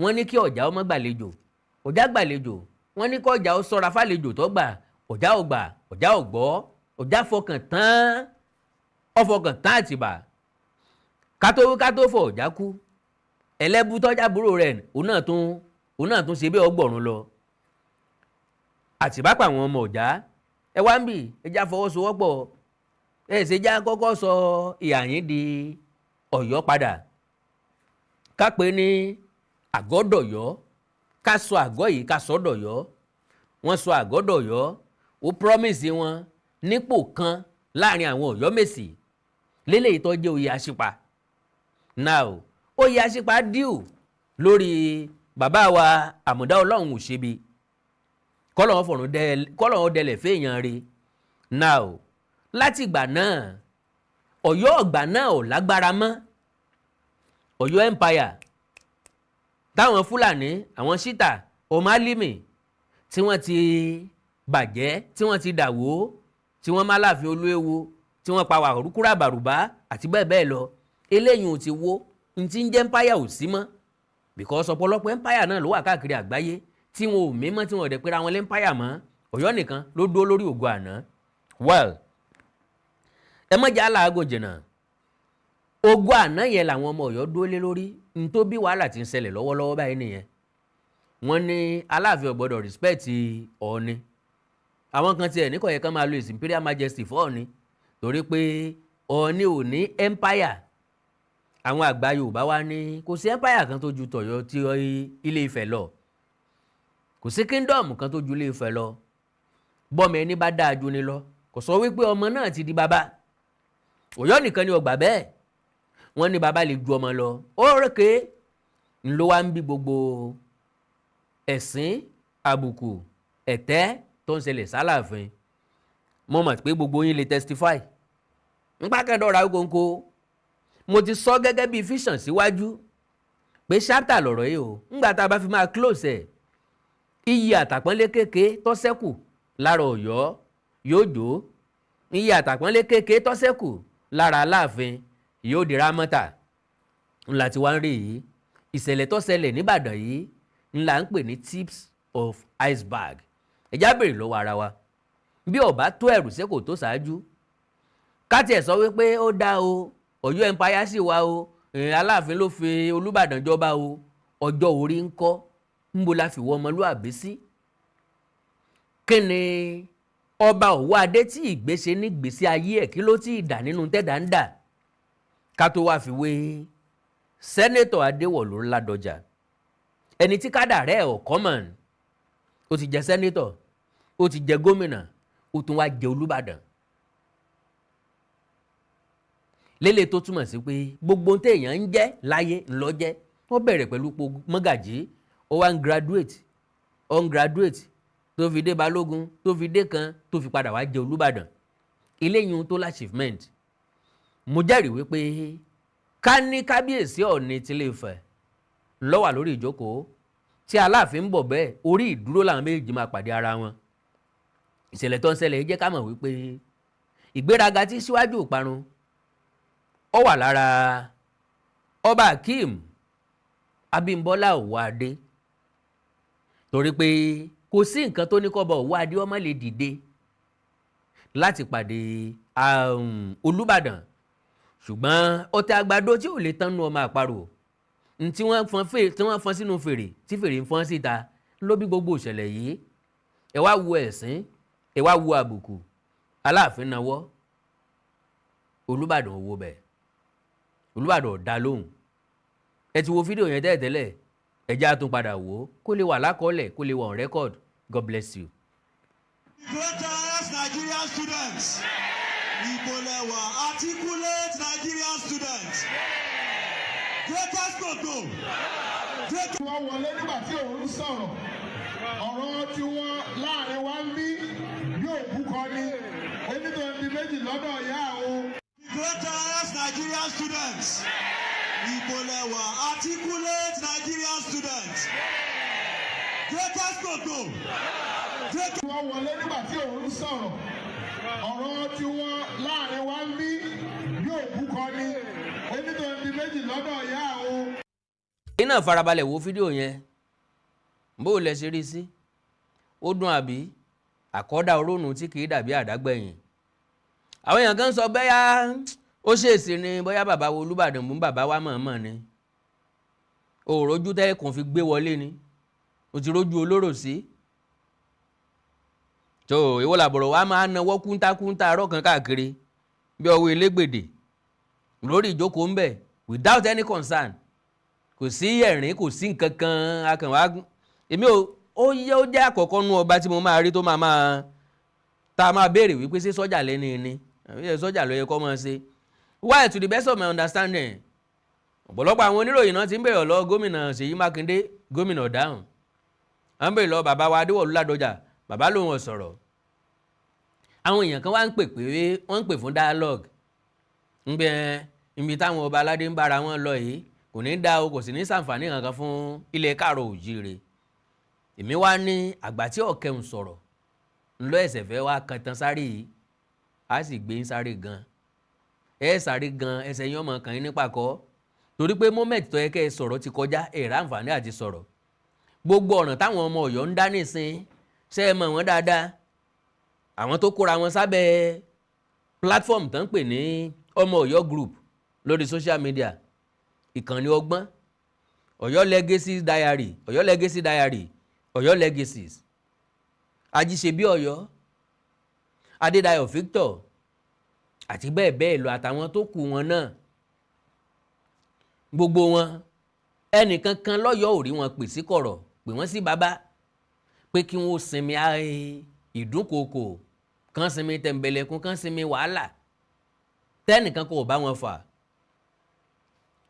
wọ́n ní kí Ọ̀já ọmọ gbàlejò, Ọ̀já gbàlejò, wọ́n ní kí Ọ̀já ó sọ́ra fàlejò tó gbà, Ọ̀já ò gbà, Ọ̀já ò gbọ́, Ọ̀já fọkàn tán Àtìbà. Kátó fọ Ọ̀já kú, ẹlẹ́bù tọ́já búrò rẹ̀ òun náà tún ṣe bí ọgbọ̀rún lọ. Àtìbá pa àwọn ọmọ Ọ̀já, ẹ wá ń bì ẹjá fọwọ́sowọ́pọ̀, ẹ ṣe já kọ́kọ́ sọ ìhà yín di Ọ̀yọ́ padà. Ká pé ní Àgọ́dọ̀yọ́, ká sọ àgọ́ yìí ká sọ dọ̀yọ́. Wọ́n sọ Àgọ́dọ̀yọ́, ó promise wọn nípò kan láàrin àwọn Ọ̀yọ́mèsì lélẹ́yìí tó jẹ́ oyè Aṣípa. Now oyè Aṣípa díù lórí bàbá wa Àmọ̀dá Ọlọ́run Òṣèbí, kọ́lọ́run dẹlẹ̀ fẹ́yàn rí. Now láti ìgbà náà Ọ̀yọ́ ọ̀gbà náà ò lágbára mọ́. Ọ̀yọ́ empire táwọn Fúlàní, àwọn Ṣítà, ọmọ Álímì tí wọ́n ti bàjẹ́, tí wọ́n ti dàwó, tí wọ́n má Láàfin Olúewu, tí wọ́n pa Wàrúkúrà Bàrùbá àti bẹ́ẹ̀ bẹ́ẹ̀ lọ. Eléyìí ò ti wó, n ti ń jẹ́ empire ò sí mọ́. Because ọ̀pọ̀lọpọ̀ empire náà ló wà káàkiri àgbáyé tí wọn ò mímọ́, tí wọn ò dẹ̀ pera wọn lé empire mọ́. Ọ̀yọ́ nìkan ló dúró lórí ògo àná. Well, ẹ mọ̀jà aláàgùn jìnnà ògo àná yẹn làwọn ọmọ Ọ̀yọ́ dúró lé lórí n tó bí wàhálà ti ń ṣẹlẹ̀ lọ́wọ́lọ́wọ́ báyìí nìyẹn. Wọ́n ní Aláàfin ò gbọ́dọ̀ respect Ọọ̀ni. Àwọn kan tiẹ̀ ní kò yẹ kán máa lo His Imperial Majesty fún Ọọ̀ni torí pé Ọọ̀ni ò ní empire. Àwọn àgbà Yorùbá wá ní kò sí empire kan tó ju tọ̀yọ́ tí Ilé Ifẹ̀ lọ, kò sí kingdom kan tó ju Ilé Ifẹ̀ lọ. Bọ́mọ ẹni bá dáa ju ni lọ kò sọ wípé ọmọ náà ti di bàbá. Ọ̀yọ́ nìkan ni ó gbà bẹ́ẹ̀. Wọ́n ní bàbá lè ju ọmọ lọ. Ó rèké ńlọ wá ń bí gbogbo ẹ̀sìn àbùkù ẹ̀tẹ́ tó ń ṣẹlẹ̀ sálàfin. Mo mọ̀ pé gbogbo yín lè testify. Nípa kẹ́dọ̀ọ́ra kónkó mo ti sọ gẹ́gẹ́ bí vision síwájú pé chapter lọ̀rọ̀ yìí o. Ńgbà tá a bá fi máa close ẹ̀, iyì àtàpọ́nlé kéèké tó ṣẹ́kù lára Ọ̀yọ́ yóò jó. Iyì àtàpọ́nlé kéèké tó ṣẹ́kù lára Aláàfin yóò di rámọ́tà. Ńlá tí wá ń rí yìí, ìṣẹ̀lẹ̀ tó ṣẹlẹ̀ níbàdàn yìí ńlá ń pè ní tips of iceberg. Ẹjá bèrè lọ́wọ́ ara wa, bí ọba tó ẹ̀rù sẹ́kò tó ṣáájú, káti ẹ̀ sọ wípé ó dá o, Ọ̀yọ́ empire sì wá o, Aláàfin ló fi Olúbàdàn jọba o, ọjọ́ orí ń kọ́, ńbo la fi wọ ọmọlúàbí sí? Kí ni ọba Ọ̀wọ́ adé tí ìgbésẹ̀ ní gbèsè ayé ẹ̀ kí ló tí ì dà nínú tẹ́dà ń dà? Ká tó wá fi wé sẹ́nétọ̀ Adéwọ̀lú Ládọjà, ẹni tí kádà rẹ̀ ọ̀ common, ó ti jẹ sẹ́nétọ̀, ó ti jẹ gómìnà, ó tún wá jẹ Olúbàdàn. Lélẹ̀ tó túmọ̀ sí pé gbogbo téèyàn ń jẹ́ láyé ńlọ jẹ́. Wọ́n bẹ̀rẹ̀ pẹ̀lú ipò mọ́gàjí, ó wá ń graduate tó fi dé balógun tó fi dé kan tó fi padà wá jẹ Olúbàdàn. Eléyìí tó l'achievement. Mo jẹ́rìí wípé ká ní kábíyèsí Ọọ̀ni tilé Ifẹ̀ ló wà lórí ìjókòó tí Aláàfin ń bọ̀ bẹ́ẹ̀, orí ìdúró làwọn méjì máa pàdé ara wọn. Ìṣẹ̀lẹ̀ tó ń ṣẹlẹ̀ jẹ́ ká mọ̀ wípé ìgbéraga tí síwájú ìparun ó wà lára Ọba Akeem Abímbọ́lá Ọ̀wọ́ adé, torí pé kò sí nǹkan tó ní kọ́ba Ọ̀wọ́ adé ọmọ lè dìde láti pàdé Olúbàdàn, ṣùgbọ́n ọ̀tẹ̀ àgbàdo tí ò lè tán nu ọmọ àparò tí wọ́n fọ́n sínú fèrè tí fèrè ń fọ́n síta ló bí gbogbo ìṣẹ̀lẹ̀ yìí. Ẹ wá wo ẹ̀sìn, ẹ wá wo àbùkù. Aláàfin nawọ́, Olúbàdàn owó bẹ̀, Olúbàdàn ò dá lóhùn. Ẹ ti wo fídíò yẹn tẹ́lẹ̀tẹ́lẹ̀, ẹ já tún padà wò ó kó lè wà lákọọ́lẹ̀, kó lè wà on record. God bless you. Greatest Nigerian students. Ibolewa articulate Nigerian students. Greatest gbogbo. Wọ́n wọlé nígbà tí òun sọ̀rọ̀. Ọ̀rọ̀ tí wọ́n láàrin wa ń bí yóò búkọ ní onídọ̀ọ́dì méjì lọ́dọ̀ ìyá o. Greatest Nigerian students. Ibolewa articulate Nigerian students. Greatest gbogbo. Wọ́n wọlé nígbà tí òun sọ̀rọ̀. Ọ̀rọ̀ tí wọ́n láàrin wa ń bí yóò búkọ ní onídọ̀ọ́dì méjì lọ́dọ̀ ìyá o. Iná farabalẹ̀ wo fídíò yẹn, bó lẹ ṣe rí sí? Ó dùn àbí? Àkọ́dá orónú tí kìí dàbí àdágbẹ̀yìn. Àwọn èèyàn kan sọ bẹ́yà ó ṣèèṣì ni, bóyá bàbá wo Olúbàdàn mú bàbá wa mọ̀ọ́mọ̀ ni. Òòrójú tẹ́ẹ̀kùn fi gbé wọlé ni, ó ti rójú olóró sí. Tó ìwọ làbọ̀rọ̀ wa máa nawọ́ kúńtákúńtá arọ́ kan káàkiri bí ọwọ́ elégbèdè lórí ìjókòó ń bẹ̀ without any concern. Kò sí ẹ̀rín, kò sí nǹkan kan akànwá. Èmi ó jẹ́ àkọ́kọ́ nú ọba tí mo máa rí tó tá a máa béèrè wípé ṣé sọ́jà lẹ́ni ni àbí sọ́jà ló yẹ kó máa ṣe. Why, to the best of my understanding, ọ̀pọ̀lọpọ̀ àwọn oníròyìn náà ti ń bèrè lọ gómìnà Ṣèyí Mákindé, gómìnà dáhùn. À ń bèrè lọ bàbá wa Adéwọ̀lú Ládọjà, bàbá lòun ò sọ̀rọ̀. Àwọn èèyàn kan wá ń pè pé wọ́n ń pè fún dialogue. ń bẹ ibi táwọn ọba aládé ń bára wọn lọ yìí kò ní dá o, kò sì ní sàǹfààní kankan fún ilẹ̀ káàrọ̀ òjíire. Èmi wá ní àgbà tí ọ̀kẹ́hùn sọ̀rọ̀ ńlọ ẹ̀sẹ̀ fẹ́ wá kan tán sáré yìí, á sì gbé ń sáré gan. Ẹ sáré gan, ẹsẹ̀ yín ọmọ kan yín nípa kọ́, torí pé moment tó yẹ kẹ́ ẹ sọ̀rọ̀ ti kọjá, ẹ rà àǹfààní àti sọ̀rọ̀. Gbogbo ọ̀ràn táwọn ọmọ Ọ̀yọ́ ń dá nísìn, ṣé ẹ mọ̀ wọ́n dáadáa? àwọn tó kóra wọn sábẹ́ platform tán pè ní ọmọ Ọ̀yọ́ group lórí social media, ìkànnì ọgbọ́n, Ọ̀yọ́ legacy diary, Ọ̀yọ́ legacy diary, Ọ̀yọ́ legacies, Ajíṣebí Ọ̀yọ́, Adédayọ̀ Victor àti bẹ́ẹ̀ bẹ́ẹ̀ lọ àtàwọn tó kù wọn náà. Gbogbo wọn ẹnìkan kan lọ́yọ́ ò rí wọn pè sí kọ̀rọ̀, pè wọ́n sí bàbá pé kí wọ́n sinmi ìdúnkokò, kán sinmi tẹ̀m̀bẹ̀lẹ̀kún, kán sinmi wàhálà tẹ́nìkan kò bá wọn fà.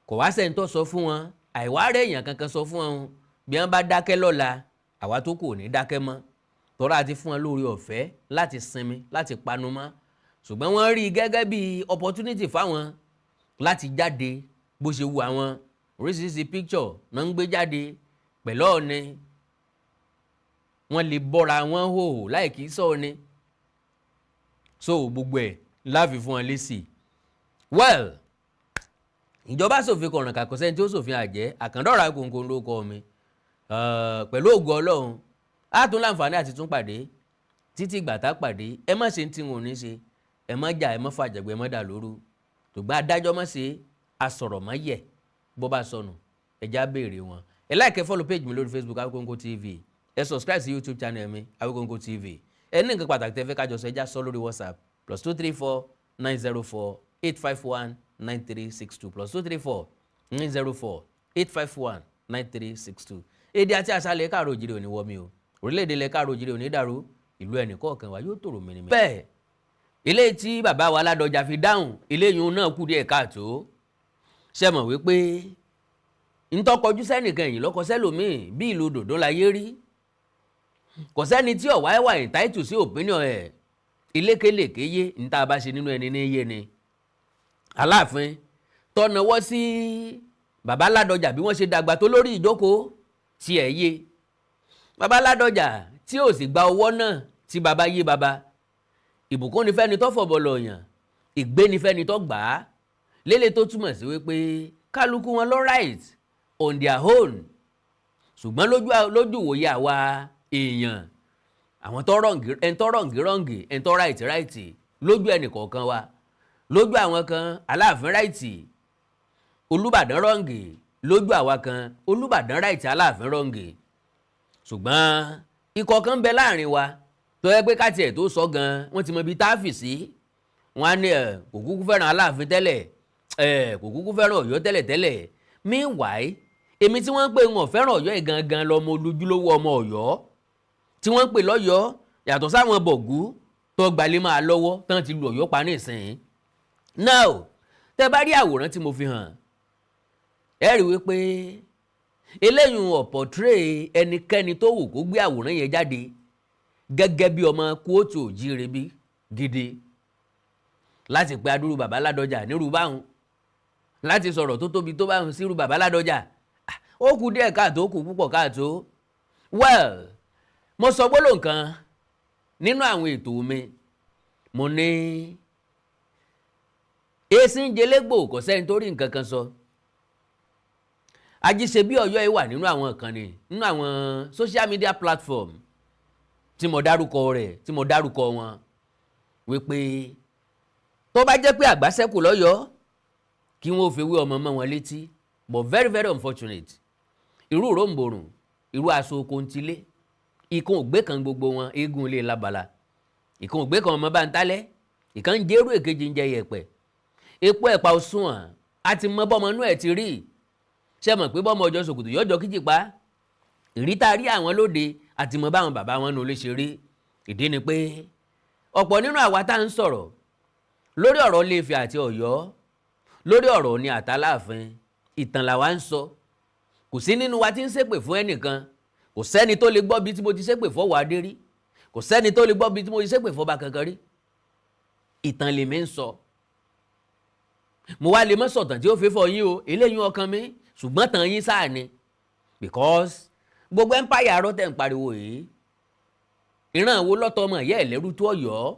Kò wá sẹ́ni tó sọ fún wọn, àìwárẹ̀ èèyàn kankan sọ fún wọn bí wọ́n bá dákẹ́ lọ́la àwa tó kù ní dákẹ́ mọ́, tọ́ra àti fún wọn lórí ọ̀fẹ́ láti sinmi, láti panu mọ́. Ṣùgbọ́n wọ́n rí i gẹ́gẹ́ bí opportunity fáwọn láti jáde bó ṣe wù àwọn. Oríṣiríṣi picture náà ń gbé jáde pẹ̀lú Ọọ̀ni, wọ́n lè bọ́ra wọn hò láì kìí sọ ni. So gbogbo ẹ̀ láfi fún wọn lésì. Well, ìjọba ṣòfin kọ̀ràn kàkọ́sẹ́ tí ó ṣòfin àjẹ́, Àkàndọ̀rà kòǹkò ló kọ́ mi. Pẹ̀lú ògo Ọlọ́run á tún láǹfààní àti tún pàdé títí ìgbà tá pàdé. Ẹ má ṣe tí wọn ò ní ṣe, ẹ má jà, ẹ má fàjàgbé, ẹ má dà lóru. Tògbà adájọ́ má ṣe, asọ̀rọ̀ má yẹ̀, bó bá sọnù ẹja béèrè wọn. Ẹ like, follow page mi lórí Facebook Awikonko TV, ẹ subscribe sí YouTube channel mi Awikonko TV. Ẹ ní nǹkan pàtàkì tẹ́ fẹ́ kájọ sọ ẹja sọ lórí WhatsApp +234 904 851 9362 +234 904 851 9362. Èdè àti àṣà ilẹ̀ káàrọ̀ òjìrì ò ní wọ́ mi o, orílẹ̀-èdè ilẹ̀ káàrọ̀ òjìrì ò ní dàrú, ìlú ẹnìkọ̀ọ̀kan wa yóò tòrò mìíràn. Bẹ́ẹ̀ ilé tí bàbá wa Ládọjà fi dáhùn, ilé yìí náà kù díẹ̀ káàtó. Ṣé mọ̀ wípé ntọ́kọjú sẹ́nìkan ẹ̀yìn lọ́kọ sẹ́lòmíì bí ìlú dòdó la yé rí. Kò sẹ́ni tí ọ̀wá ẹ̀wà entitled sí opinion ẹ̀, ilékelèké yé níta bá ṣe nínú ẹni ní yé ni. Aláàfin tọ́nawọ́ sí bàbá Ládọjà bí wọ́n ṣe dàgbà tó lórí ìjókòó tí ẹ̀ yé. Bàbá Ládọjà tí ò sì gba owó náà tí bàbá yé bàbá. Ìbùkún ni fẹ́ni tó fọ̀bọ̀ lọ̀yàn, ìgbé ni fẹ́ni tó gbà á. Lélẹ̀ tó túmọ̀ sí wípé kálukú wọn ló right on their own. Ṣùgbọ́n lójú ìwòye àwa èèyàn, àwọn tó rọ̀ǹgì ẹni tó right lójú ẹnì kọ̀ọ̀kan wa. Lójú àwọn kan Aláàfin right, Olúbàdàn rọ̀ǹgì, lójú àwa kan Olúbàdàn right, Aláàfin rọ̀ǹgì. Ṣùgbọ́n ikọ̀ kan ń bẹ láàrin wa tó yẹ pé káti ẹ̀ tó sọ gan wọ́n ti mọ ibi tá a fì sí. Wọ́n á ní kò kúkú fẹ́ràn Aláàfin tẹ́lẹ̀, kò kúkú fẹ́ràn Ọ̀yọ́ tẹ́lẹ̀. Meanwhile èmi tí wọ́n ń pè wọn fẹ́ràn Ọ̀yọ́ yìí gangan lọmọ olójúlówó ọmọ Ọ̀yọ́ tí wọ́n ń pè lọ́yọ́, yàtọ̀ sáwọn bọ̀gú tó gbalẹ̀ máa lọ́wọ́ tán ti lu Ọ̀yọ́ pa nísìnyí. Now tẹ́ bá rí àwòrán tí mo fi hàn, ẹ rí wípé eléyìí ò portray ẹnikẹ́ni tó wù kó gbé àwòrán yẹn jáde gẹ́gẹ́ bí ọmọ kóòtù òjíire bí gidi láti pe adúrú bàbá Ládọjà nírú báhùn, láti sọ̀rọ̀ tó tóbi tó báhùn sírú bàbá Ládọjà. Ó kù díẹ̀ káàtó, ó kù púpọ̀ káàtó. Well, mo sọ gbólóhùn kan nínú àwọn ètò mi, mo ní èsì ń jelégbò kò sẹ́ni tó rí nǹkan kan sọ. Ajíṣebí Ọ̀yọ́ yìí wà nínú àwọn ìkànnì, nínú àwọn social media platform tí mo dárúkọ rẹ̀, tí mo dárúkọ wọn wípé tó bá jẹ́ pé àgbà ṣẹ́kù lọ́yọ́ kí wọ́n fi wé ọmọ mọ́ wọn létí, but very very unfortunate. Irú ròǹbòrùn, irú aṣọ okòntilé, ìkan ògbé kan gbogbo wọn eégún ilé lábala, ìkan ògbé kan ọmọ bá ń tálẹ́, ìkan ń jẹ́rú èkejì ń jẹ yẹ̀pẹ̀. Epo ẹ̀pà òṣùwọ̀n àti mọ bọ́mọ inú ẹ̀ ti rí. Ṣé mọ̀ pé bọ́mọ ọjọ́ ṣòkòtò yọjọ́ kíjìpá? Ìríta rí àwọn lóde àti mọ báwọn bàbá wọn nù lè ṣe rí. Ìdí ni pé ọ̀pọ̀ nínú àwa tá ń sọ̀rọ̀ lórí ọ̀rọ̀ Ilé-Ifẹ̀ àti Ọ̀yọ́, lórí ọ̀rọ̀ Ọọ̀ni àtàláàfin, ìtàn làwa ń sọ. Kò sí nínú wa tí ń ṣépè fún ẹnìkan. Kò sẹ́ni tó lè gbọ́ bí tí mo ti ṣépè fọ́wọ́ adé rí. Kò sẹ́ni tó lè gbọ́ bí tí mo ti ṣépè fọ́ba kankan rí. Ìtàn lèmi ń sọ. Mo wá lè mọ́ sọ̀tàn tí ó fi fọ yín o, eléyìí ọkàn mi, ṣùgbọ́n tàn yín sáà ni. Because gbogbo empire arọ́ tẹ̀ ń pariwo yìí, ìran wo lọ́tọ̀ ọmọ ìyá ẹ̀ lẹ́rú tó Ọ̀yọ́?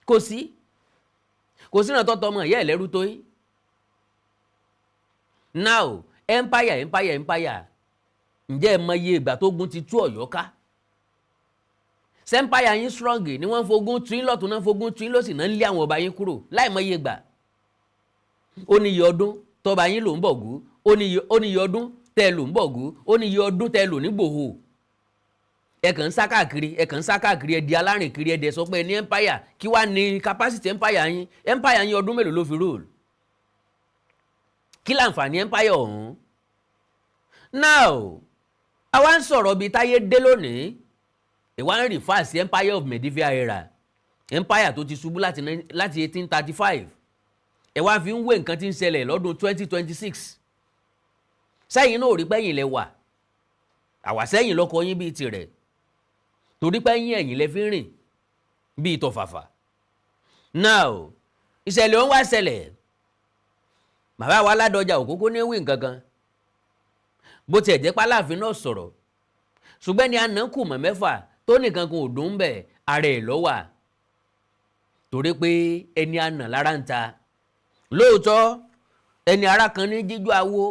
Kò sí ìran tọ́tọ̀ ọmọ ìyá ẹ̀ lẹ́rú tó yín. Now empire ǹjẹ́ ẹ mọ iye ìgbà tó gun ti tú Ọ̀yọ́ ká? empire yín strong ni wọ́n fogun tún yín lọ́tún náà fogun tún yín lọ́sì náà ń lé àwọn ọba yín kúrò láì mọ iye gbà ó ní iye ọdún tọba yín ló ń bọ̀gú ó ní iye ọdún tẹ́ lò ń bọ̀gú ó ní iye ọdún tẹ́ lò ní gbòho ẹ kàn ń sá káàkiri ẹ di alárìn kiri ẹ dẹ̀ sọ pé ní empire kí wá ní capacity empire yín ọdún mélòó ló fi rule kí láǹfààní empire ọ̀hún. Now àwa ń sọ̀rọ̀ bíi táyé dé lónìí ìwà ń refer sí empire of medieval era empire tó ti ṣubú láti 1835 ẹ wá fi ń wé nǹkan tí ń ṣẹlẹ̀ lọ́dún 2026 sẹ́yìn náà ò rí pẹ́yìn lẹ wà àwa sẹ́yìn lọ́kọ yín bíi tirẹ̀ torí pẹ́yìn ẹ̀yìn lẹ fi ń rìn bíi tọ̀fàfà. Now ìṣẹ̀lẹ̀ ọ̀hún wá ṣẹlẹ̀ bàbá wa Ládọjà òkókó ní wí nǹkan kan bó tiẹ̀ jẹ́ pálàfin náà sọ̀rọ̀ ṣùgbọ́n ní àná kù mọ́ mẹ́fà tó nìkan kan ò dùn bẹ̀ ara ẹ̀ lọ́wà torí pé ẹni àná lára ń ta lóòótọ́ ẹni ara kan ní jíjó awo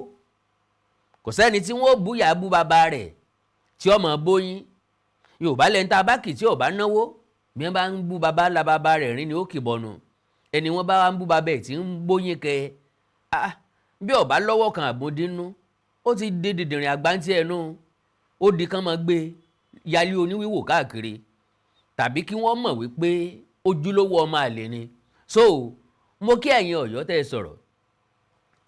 kò sẹ́ni tí wọ́n búyà bú bàbá rẹ̀ tí ọmọ bóyin Yorùbá lẹ́ńtà bákì tí ọba náwó bí wọ́n bá ń bú bàbá la bàbá rẹ̀ rìn ní òkè bọ̀nù ẹni wọ́n bá ń bú bàbá ẹ̀ tí ń bóyin kẹ bí ọba lọ́wọ́ kan àbòdínú ó ti dé dìdìrìn àgbáńtí ẹnu ó di kán máa gbé yálé oníwíwò káàkiri tàbí kí wọ́n mọ̀ wípé ojúlówó ọmọ àlè ni. So mo kí ẹ̀yin Ọ̀yọ́ tẹ́ ẹ sọ̀rọ̀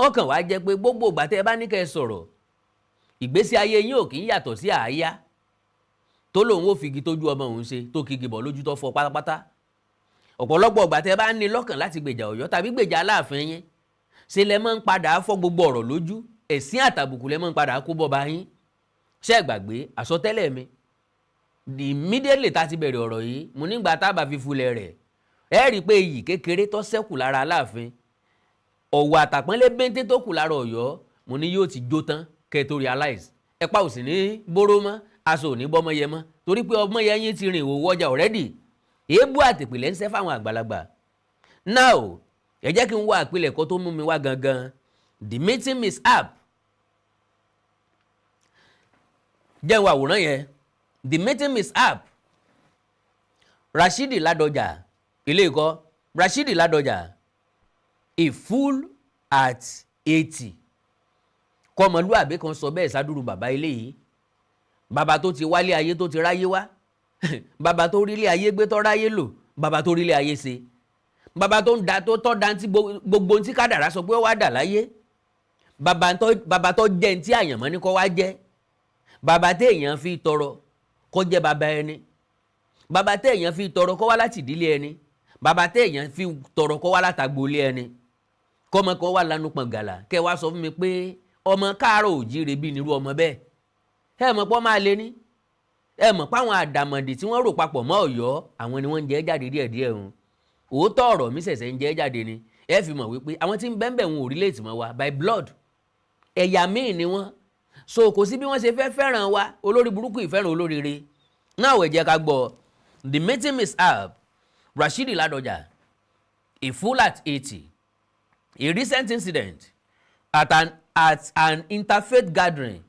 ọkàn wá jẹ́ pé gbogbo ìgbà tẹ́ ẹ bá ní kẹ́ ẹ sọ̀rọ̀ ìgbésí ayé yín ò kì í yàtọ̀ sí àáyá tó lòun ó figi tójú ọmọ òun ṣe tó kigi bọ̀ lójú tó fọ́ pátápátá. Ọ̀pọ̀lọpọ̀ ìgbà tẹ́ ẹ bá ní lọ́kàn láti gbèjà Ọ̀yọ́ tàbí gbèjà Aláàfin yín ṣe lẹ máa ń padà fọ́ gbogbo ọ̀rọ̀ lójú ẹ̀sìn àtàbùkù lẹ máa ń padà kó bọ́ba yín. Ṣé ẹ gbàgbé àsọtẹ́lẹ̀ mi immediately tá ti bẹ̀rẹ̀ ọ̀rọ̀ yìí mo nígbà tá a bá fi fulẹ̀ rẹ̀ ẹ rí i pé iyì kékeré tó ṣẹ́kù lára Aláàfin ọ̀wọ̀ àtàpọ́nlé bẹ́ńtẹ́ tó kù lára Ọ̀yọ́ mo ní yóò ti jó tán kẹ́ tó realize ẹ̀pá ò sì ní bóró mọ́ aṣọ ò ní bọ́mọ yẹ mọ́ torí pé ọmọ yẹn yín ti rìn òwò ọjà already èébú àtìpìlẹ̀ ń ṣẹ́ fáwọn àgbàlagbà. Now ẹ jẹ́ kí n wá àpilẹ̀kọ tó mú mi wá gangan the meeting is up jẹ́ wà àwòrán yẹn the meeting is up Rashidi Ládọjà ilé ìkọ́ Rashidi Ládọjà a fool at 80 kọmọlúàbí kan sọ bẹ́ẹ̀ sádúrú bàbá ilé yìí bàbá tó ti wálé ayé tó ti ráyé wá bàbá tó rílé ayé gbé tó ráyé lò bàbá tó rílé ayé ṣe bàbá tó ń da tó tọ́ da ti gbogbo tí kádàrá sọ pé ó wá dà láyé bàbá tó jẹ́ tí àyànmọ́ ní kó wá jẹ́ bàbá téèyàn fi tọrọ kó jẹ́ bàbá ẹni bàbá téèyàn fi tọrọ kó wá láti ìdílé ẹni bàbá téèyàn fi tọrọ kó wá látàgbólé ẹni kọ́mọ kan wá lanu pọ̀n gàlà kẹ́ wá sọ fún mi pé ọmọ káàárọ̀ òjíire bí nírú ọmọ bẹ́ẹ̀ ẹ mọ̀ pọ́ máa lé ní ẹ mọ̀ páwọn àdàmọ̀dì tí wọ́n rò papọ̀ mọ́ Ọ̀yọ́ àwọn ni wọ́n ń jẹ́ jáde díẹ̀díẹ̀ hùn òótọ́ ọ̀rọ̀ mi ṣẹ̀ṣẹ̀ ń jẹ́ jáde ni ẹ fi mọ̀ wípé àwọn tí ń bẹ́ẹ̀ wọn ò relate mọ́ wa by blood ẹ̀yà míì ni wọ́n so kò sí bí wọ́n ṣe fẹ́ fẹ́ràn wa olórí burúkú ìfẹ́ràn olóríire náà wẹ̀ jẹ́ ká gbọ́ the meeting is up Rashidi Ládọjà a fool at 80 a recent incident at an interfaith gathering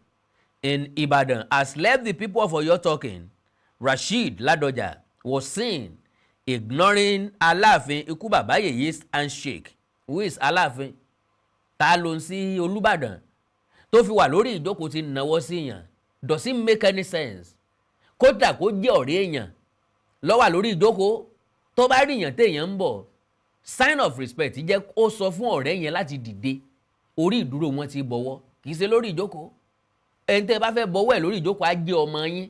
in Ibadan has left the people of Oyo talking. Rashidi Ládọjà was seen ignoring Alaafin ikú bàbá Yeye's handshake. Who is Alaafin? Ta ló ń sí Olubadan tó fi wà lórí ìjókòó tí náwó sí yàn. Does it make any sense? Kódà kó jẹ́ ọ̀rẹ́ èèyàn ló wà lórí ìjókòó tó bá rí èèyàn téèyàn ń bọ̀ sign of respect jẹ́ ó sọ fún ọ̀rẹ́ yẹn láti dìde orí ìdúró wọn ti bọ̀wọ́ kì í ṣe lórí ìjókòó ẹni tẹ́ bá fẹ́ bọ̀wọ́ ẹ̀ lórí ìjókòó á jẹ́ ọmọ yín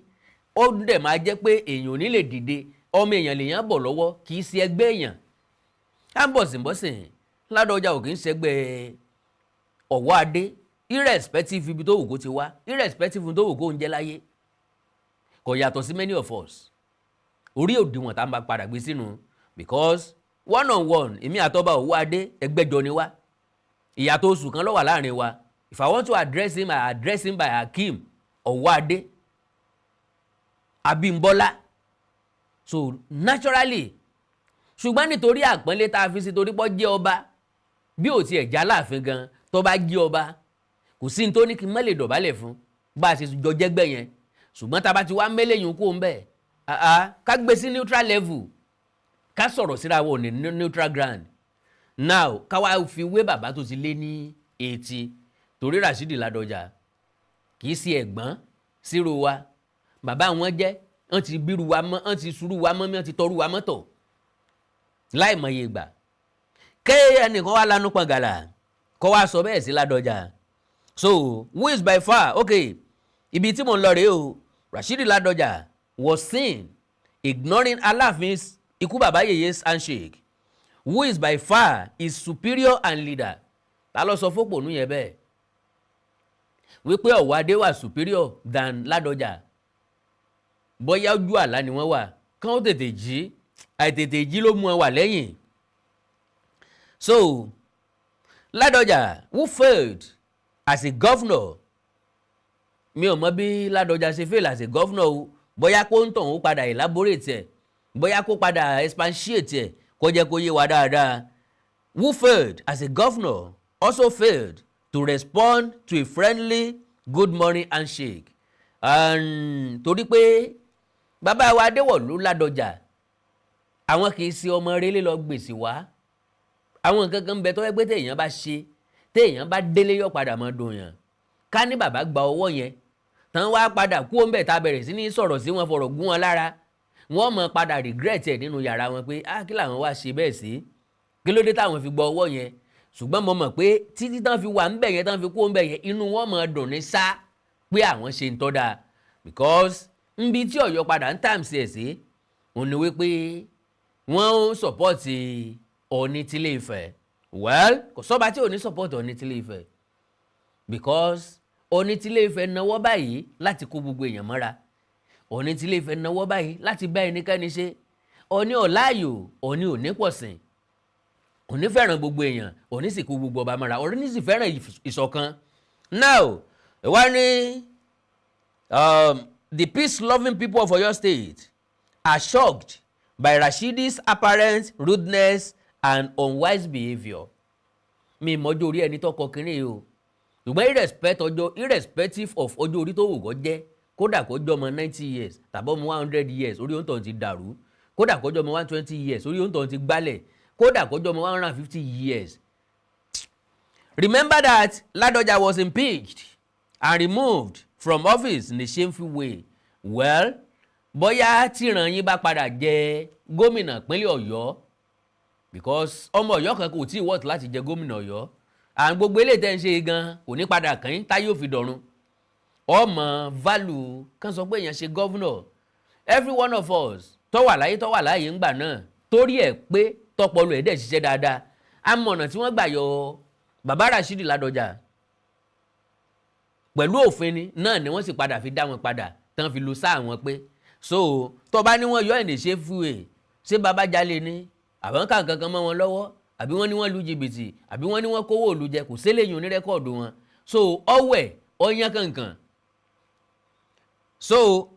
ó dẹ̀ máa jẹ́ pé èèyàn ò ní lè dìde ọmọ èèyàn lèèyàn bọ̀ lọ́wọ́ kì í ṣe ẹgbẹ́ èèyàn á ń bọ̀sìnbọ̀sìn Ládọjà ò kì í ṣẹgbẹ́ Ọ̀wọ́ Adé irrespective ibi tó wù kó ti wá irrespective tó wù kó ń jẹ́ láyé kò yàtọ̀ sí many of us orí òdiwọ̀n tá a máa padà gbé sínú because one on one èmi àtọ́ba Ọ̀wọ́ Adé ẹgbẹ́jọ ni wá ìyàtọ̀ oṣù kan ló wà láàrin wa if I want to address him I address him by Hakeem Ọ̀wọ́ Adé Abímbọ́lá so naturally ṣùgbọ́n nítorí àpọ́nlé tá a fi sí torí pọ́ jẹ́ ọba bí ò tiẹ̀ já láàfin gan tó bá jẹ́ ọba kò sí ní tó ní kí n má lè dọ̀bálẹ̀ fún bá a ṣe jọ jẹ́gbẹ́ yẹn ṣùgbọ́n tá a bá ti wá mẹ́lẹ́yìn kó ń bẹ̀ ká gbé sí neutral level ká sọ̀rọ̀ síra wọ̀ ní neutral ground. Now ká wá fi wé bàbá tó ti lé ní 80 torí Rashidi Ládọjà kì í ṣe ẹ̀gbọ́n sírò wa bàbá wọn jẹ́ wọ́n ti bírú wa mọ́ wọ́n ti sùúrù wa mọ́ wọ́n ti tọrú wa mọ́tọ̀ láìmọye ìgbà ẹnìkan wá lánú pọ̀ngàlà kọ́ wá sọ bẹ́ẹ̀ sí Ládọjà. So who is by far okay ibi tí mo ń lọ rèé o Rashidi Ládọjà was seen ignoring Alaafin's ikú bàbá Yeye's handshake, who is by far his superior and leader. Ta ló sọ fópònú yẹn bẹ́ẹ̀ wípé Ọ̀wádé wà superior than Ládọjà bóyá ojú àlá ni wọ́n wà kán ó tètè jí àìtètè jí ló mú wọn wà lẹ́yìn. So Ládọjà who failed as a governor, mi ò mọ̀ bí Ládọjà ṣe fail as a governor o bóyá kó ń tàn ó padà elaborate ẹ̀ bóyá kó padà expatiate ẹ̀ kó jẹ́ kó yé wa dáadáa. Who failed as a governor also failed to respond to a friendly good morning handshake. Torí pé bàbá wa Adéwọ̀lú Ládọjà àwọn kì í ṣe ọmọ rélé lọ gbèsè wá àwọn nǹkan kan ń bẹ tó yẹ pé téèyàn bá ṣe téèyàn bá délé yọ padà mọ́ dùn yàn ká ní bàbá gba ọwọ́ yẹn tán wá padà kú ó ń bẹ̀ tá bẹ̀rẹ̀ sí ní sọ̀rọ̀ sí wọn fọ̀rọ̀ gún wọn lára wọ́n mọ̀ padà regret ẹ̀ nínú yàrá wọn pé kí làwọn wá ṣe bẹ́ẹ̀ sí kí ló dé táwọn fi gba ọwọ́ yẹn ṣùgbọ́n mo mọ̀ pé títí tán fi wà ń bẹ̀ yẹn tán fi kú ó ń bẹ̀ yẹn inú wọn mọ̀ dùn ní sá pé àwọn ṣe ń tọ́ da because nbi tí Ọ̀yọ́ padà ń tàmsí ẹ̀ sí òun ni wípé wọ́n ń support Ọọ̀ni tílé Ifẹ̀. Well kò sọ́ba tí ò ní support Ọọ̀ni tílé Ifẹ̀ because Ọọ̀ni tílé Ifẹ̀ náwó báyìí láti kó gbogbo èèyàn mọ́ra Ọọ̀ni tílé Ifẹ̀ náwó báyìí láti bá ẹnikẹ́ni ṣe Ọọ̀ni ọ̀láàyò Ọọ̀ni ò ní pọ̀sìn Ọọ̀ni fẹ́ràn gbogbo èèyàn Ọọ̀ni sì kó gbogbo ọba mọ́ra Ọọ̀ni sì fẹ́ràn ìṣọ̀kan. Now wá ní the peace-loving people of Oyo State are shocked by Rashidi's apparent rudeness and unwise behaviour. Mi mọ́jọ́ orí ẹni tó kọ kínní o ṣùgbọ́n irrespective of ọjọ́ orí tó wù kó jẹ́ kódà kó jọ ọmọ 90 years tàbí ọmọ 100 years orí òǹtọ̀ ti dàrú kódà kó jọ ọmọ 120 years orí òǹtọ̀ ti gbálẹ̀ kódà kó jọ ọmọ 150 years. Remember that Ládọjà was impeached and removed from office in a shameful way. Well bóyá tíran yín bá padà jẹ gómìnà pínlẹ̀ Ọ̀yọ́ because ọmọ Ọ̀yọ́ kan kò tí ì wọ́ọ̀tì láti jẹ gómìnà Ọ̀yọ́ and gbogbo eléyìí tẹ́ ń ṣe gan kò ní padà kàn yín táyé òfin dọ̀run ọmọ value kan sọ pé èèyàn ṣe governor every one of us tó wà láyé ńgbà náà torí ẹ̀ pé tọpọlọ ẹ̀ dẹ̀ ṣiṣẹ́ dáadáa amọ̀nà tí wọ́n gbà yọ bàbá Rashidi Ládọjà pẹ̀lú òfin ni náà ni wọ́n sì padà fi dá wọn padà tán fi lu sáà wọn pé so tó bá ní wọ́n yọ ẹ̀nì ṣe fúwe ṣé bàbá jalè ni àbọ̀n ká nǹkan kan mọ́ wọn lọ́wọ́ àbí wọ́n ní wọ́n lu jìbìtì àbí wọ́n ní wọ́n kówó òlu jẹ kò séléyìn oní rẹ́kọ̀dù wọn so ọwẹ́ ọyàn kankan. So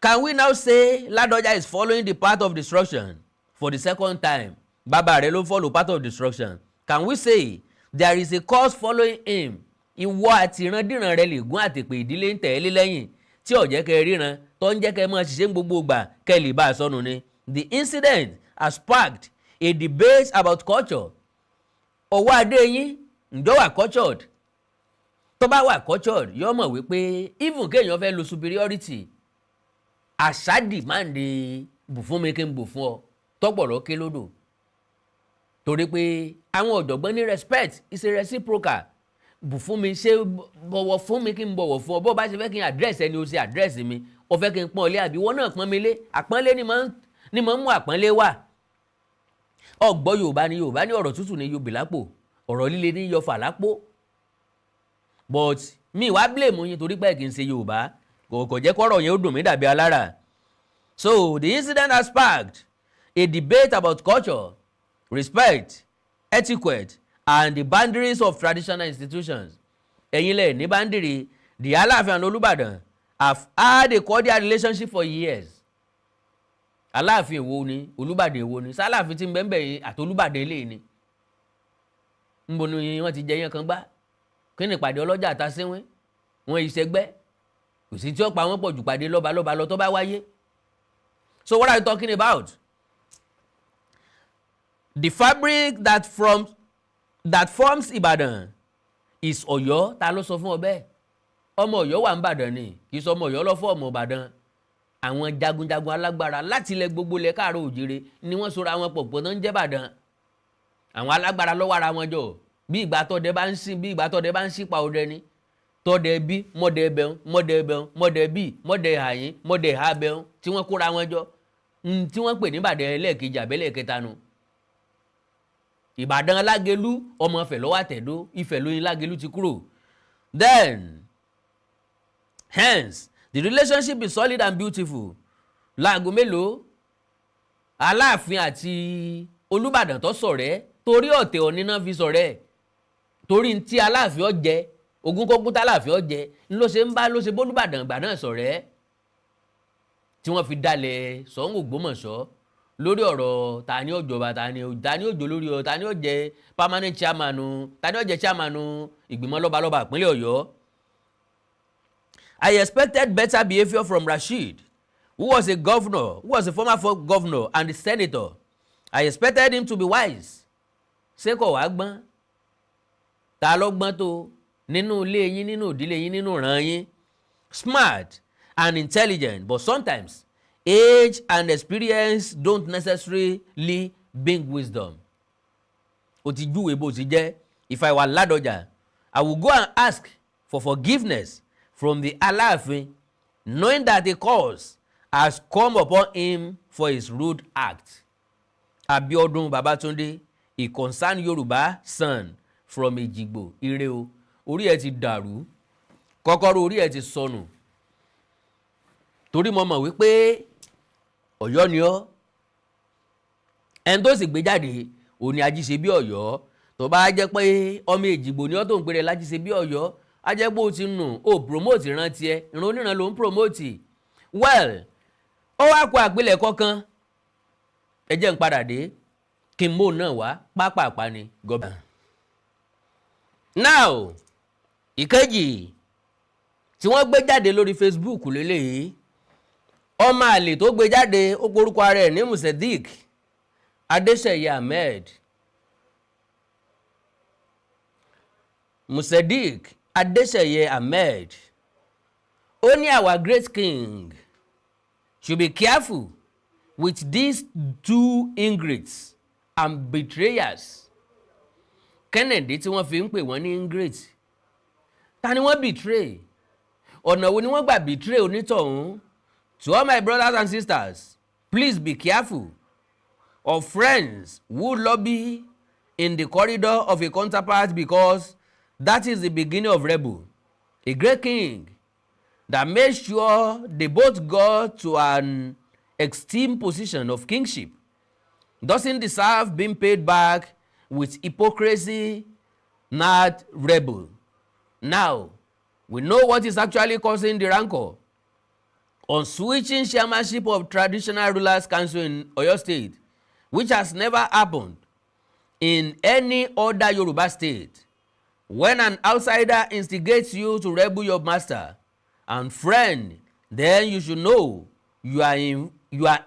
can we now say Ládọjà is following the path of destruction for the second time? Bàbá rẹ̀ ló follow path of destruction. Can we say there is a cause following him? Ìwọ àti ìrandíran rẹ̀ lè gún àtèpè ìdílé ń tẹ̀lé lẹ́yìn tí ó jẹ́ kẹ́ ríran tó ń jẹ́ kẹ́ mọ́ ṣiṣẹ́ gbogbo ìgbà kẹ́ lè bá a sọnù ni. The incident has sparked a debate about culture. Ọwọ́ adé yín ǹjọ́ wà cultured? Tó bá wà cultured yóò mọ̀ wípé even kéèyàn fẹ́ lo superiority àṣà dìmáàndì bù fún mi kí n bù fún ọ tọ́pọ̀lọ́ ké lódò torí pé àwọn ọ̀jọ̀gbọ́n ní respect is a reciprocal bù fún mi ṣe bọ̀wọ̀ fún mi kí n bọ̀wọ̀ fún ọ bó bá ṣe fẹ́ kí n address ẹni o ṣe address mi o fẹ́ kí n pọ́n ọ lé àbí wọ́n náà pọ́n mi lé àpọ́nlé ni mo ń mú àpọ́nlé wá ọgbọ́ Yorùbá ní ọ̀rọ̀ tútù ní yóò bì lápò ọ̀rọ̀ líle ní yọfà lápò but mi wá blame yín torí pé kì í ṣe Yorùbá kò jẹ́ kọ́rọ̀ yẹn ó dùn mí dàbí alára. So the incident has sparked a debate about culture, respect, etiquette and the boundaries of traditional institutions. Ẹ̀yin lẹ̀ ní boundary the Alaafin and Olubadan have had a cordial relationship for years. Alaafin èwo ni Olubadan èwo ni Alaafin tí ń bẹ ńbẹ̀ yìí àti Olubadan eléyìí ni ńbo ni wọ́n ti jẹ yẹn kan gbá kí ni ìpàdé ọlọ́jà àtàsínwín wọn ìṣẹ́gbẹ́ kò sí tí ó pa wọ́n pọ̀ jù pàdé lọ́ba lọ tó bá wáyé So what are you talking about? The fabric that forms Ìbàdàn is Ọ̀yọ́. Ta ló sọ fún ọ bẹ́ẹ̀? Ọmọ Ọ̀yọ́ wà ń Ìbàdàn ni, kì í sọ ọmọ Ọ̀yọ́ lọ fún ọmọ Ìbàdàn. Àwọn jagunjagun alágbára láti ilẹ̀ gbogbo ilẹ̀ káàrọ̀ òjìrè ni wọ́n sora wọn pọ̀ pọ̀ tó ń jẹ́ Ìbàdàn. Àwọn alágbára lọ́wọ́ ara wọn jọ bí ìgbà tọ́dẹ bá ń sìn bí ìgbà tọ́dẹ bá ń sípa ọdẹ ni. Tọ́dẹ bí mọ́dẹ ẹbẹ̀ún mọ́dẹ ẹbẹ̀ún mọ́dẹ bí mọ́dẹ àyín mọ́dẹ àbẹ̀ún tí wọ́n kóra wọn jọ tí wọ́n pè ní Ìbàdàn ẹlẹ́ẹ̀kejì àbẹ́lẹ̀ kẹta nu. Ìbàdàn Lágelú ọmọ Ifẹ̀ ló wà tẹ̀dó, Ifẹ̀ lóyin Lágelú ti kúrò. Then hence the relationship is solid and beautiful. Láago mélòó Aláàfin àti Olúbàdàn tó ṣọ̀rẹ́ torí ọ̀tẹ̀ Ọ̀ọ̀ni náà fi ṣọ̀rẹ́ torí tí Aláàfin ó jẹ ogun kókún tálàfin ó jẹ ló ṣe bólúbàdàn ìgbà náà ṣọ̀rẹ́ tí wọ́n fi dalẹ̀ Ṣọ̀ún Ògbómọ̀ṣọ́ lórí ọ̀rọ̀ ta ni ó jọba ta ni ó jọ lórí ọ ta ni ó jẹ permanent chairman ta ni ó jẹ chairman ìgbìmọ̀ lọ́balọ́ba ìpínlẹ̀ Ọ̀yọ́. I expected better behaviour from Rasheed, who was a former governor and a senator. I expected him to be wise. Ṣé kò wá gbọ́n? Ta ló gbọ́n tó nínú ilé yín, nínú ìdílé yín, nínú ìran yín? Smart and intelligent, but sometimes age and experience don't necessarily bring wisdom. Ó ti júwe bó ti jẹ́. If I were Ládọjà, I would go and ask for forgiveness from the Alaafin, knowing that a curse has come upon him for his rude act. Abiodun Babatunde, a concerned Yoruba son from Ejigbo, ire o, orí ẹ ti dàrú, kọ́kọ́rọ́ orí ẹ ti sọnù. Torí mo mọ̀ wípé Ọ̀yọ́ ni ọ́. Ẹni tó sì gbé jáde òní Ajíṣebí Ọ̀yọ́. Tó bá jẹ́ pé ọmọ Èjìgbò ni ọ́ tó ń pèrè l'Ajíṣebí Ọ̀yọ́, a jẹ́ pé ó ti nù ó promote ìrántí ẹ, ìran oníran ló ń promote. Well, ó wá kó àpilẹ̀kọ kan. Ẹ jẹ́ n padà dé kí n mò náà wá pápápá ni gọ́bà. Now, ìkejì tí wọ́n gbé jáde lórí Facebook lélẹ́yìí, ọmọ àlè tó gbé jáde ó porúkọ ara ẹ̀ ní Musedik Adéṣeyẹ Ahmed. Musedik Adéṣeyẹ Ahmed ó ní our great king should be careful with these two ingrates and betrayers. Kennedy tí wọ́n fi ń pè wọ́n ní ingrate. Ta ni wọ́n betray? Ọ̀nà wo ni wọ́n gbà betray onítọ̀hún? To all my brothers and sisters, please be careful of friends who lobby in the corridor of a counterpart because that is the beginning of rebel. A great king that made sure they both got to an esteemed position of kingship doesn't deserve being paid back with hypocrisy, not rebel. Now, we know what is actually causing the rancor. On switching chairmanship of traditional rulers council in Oyo State, which has never happened in any other Yoruba state, when an outsider instigates you to rebel your master and friend, then you should know you are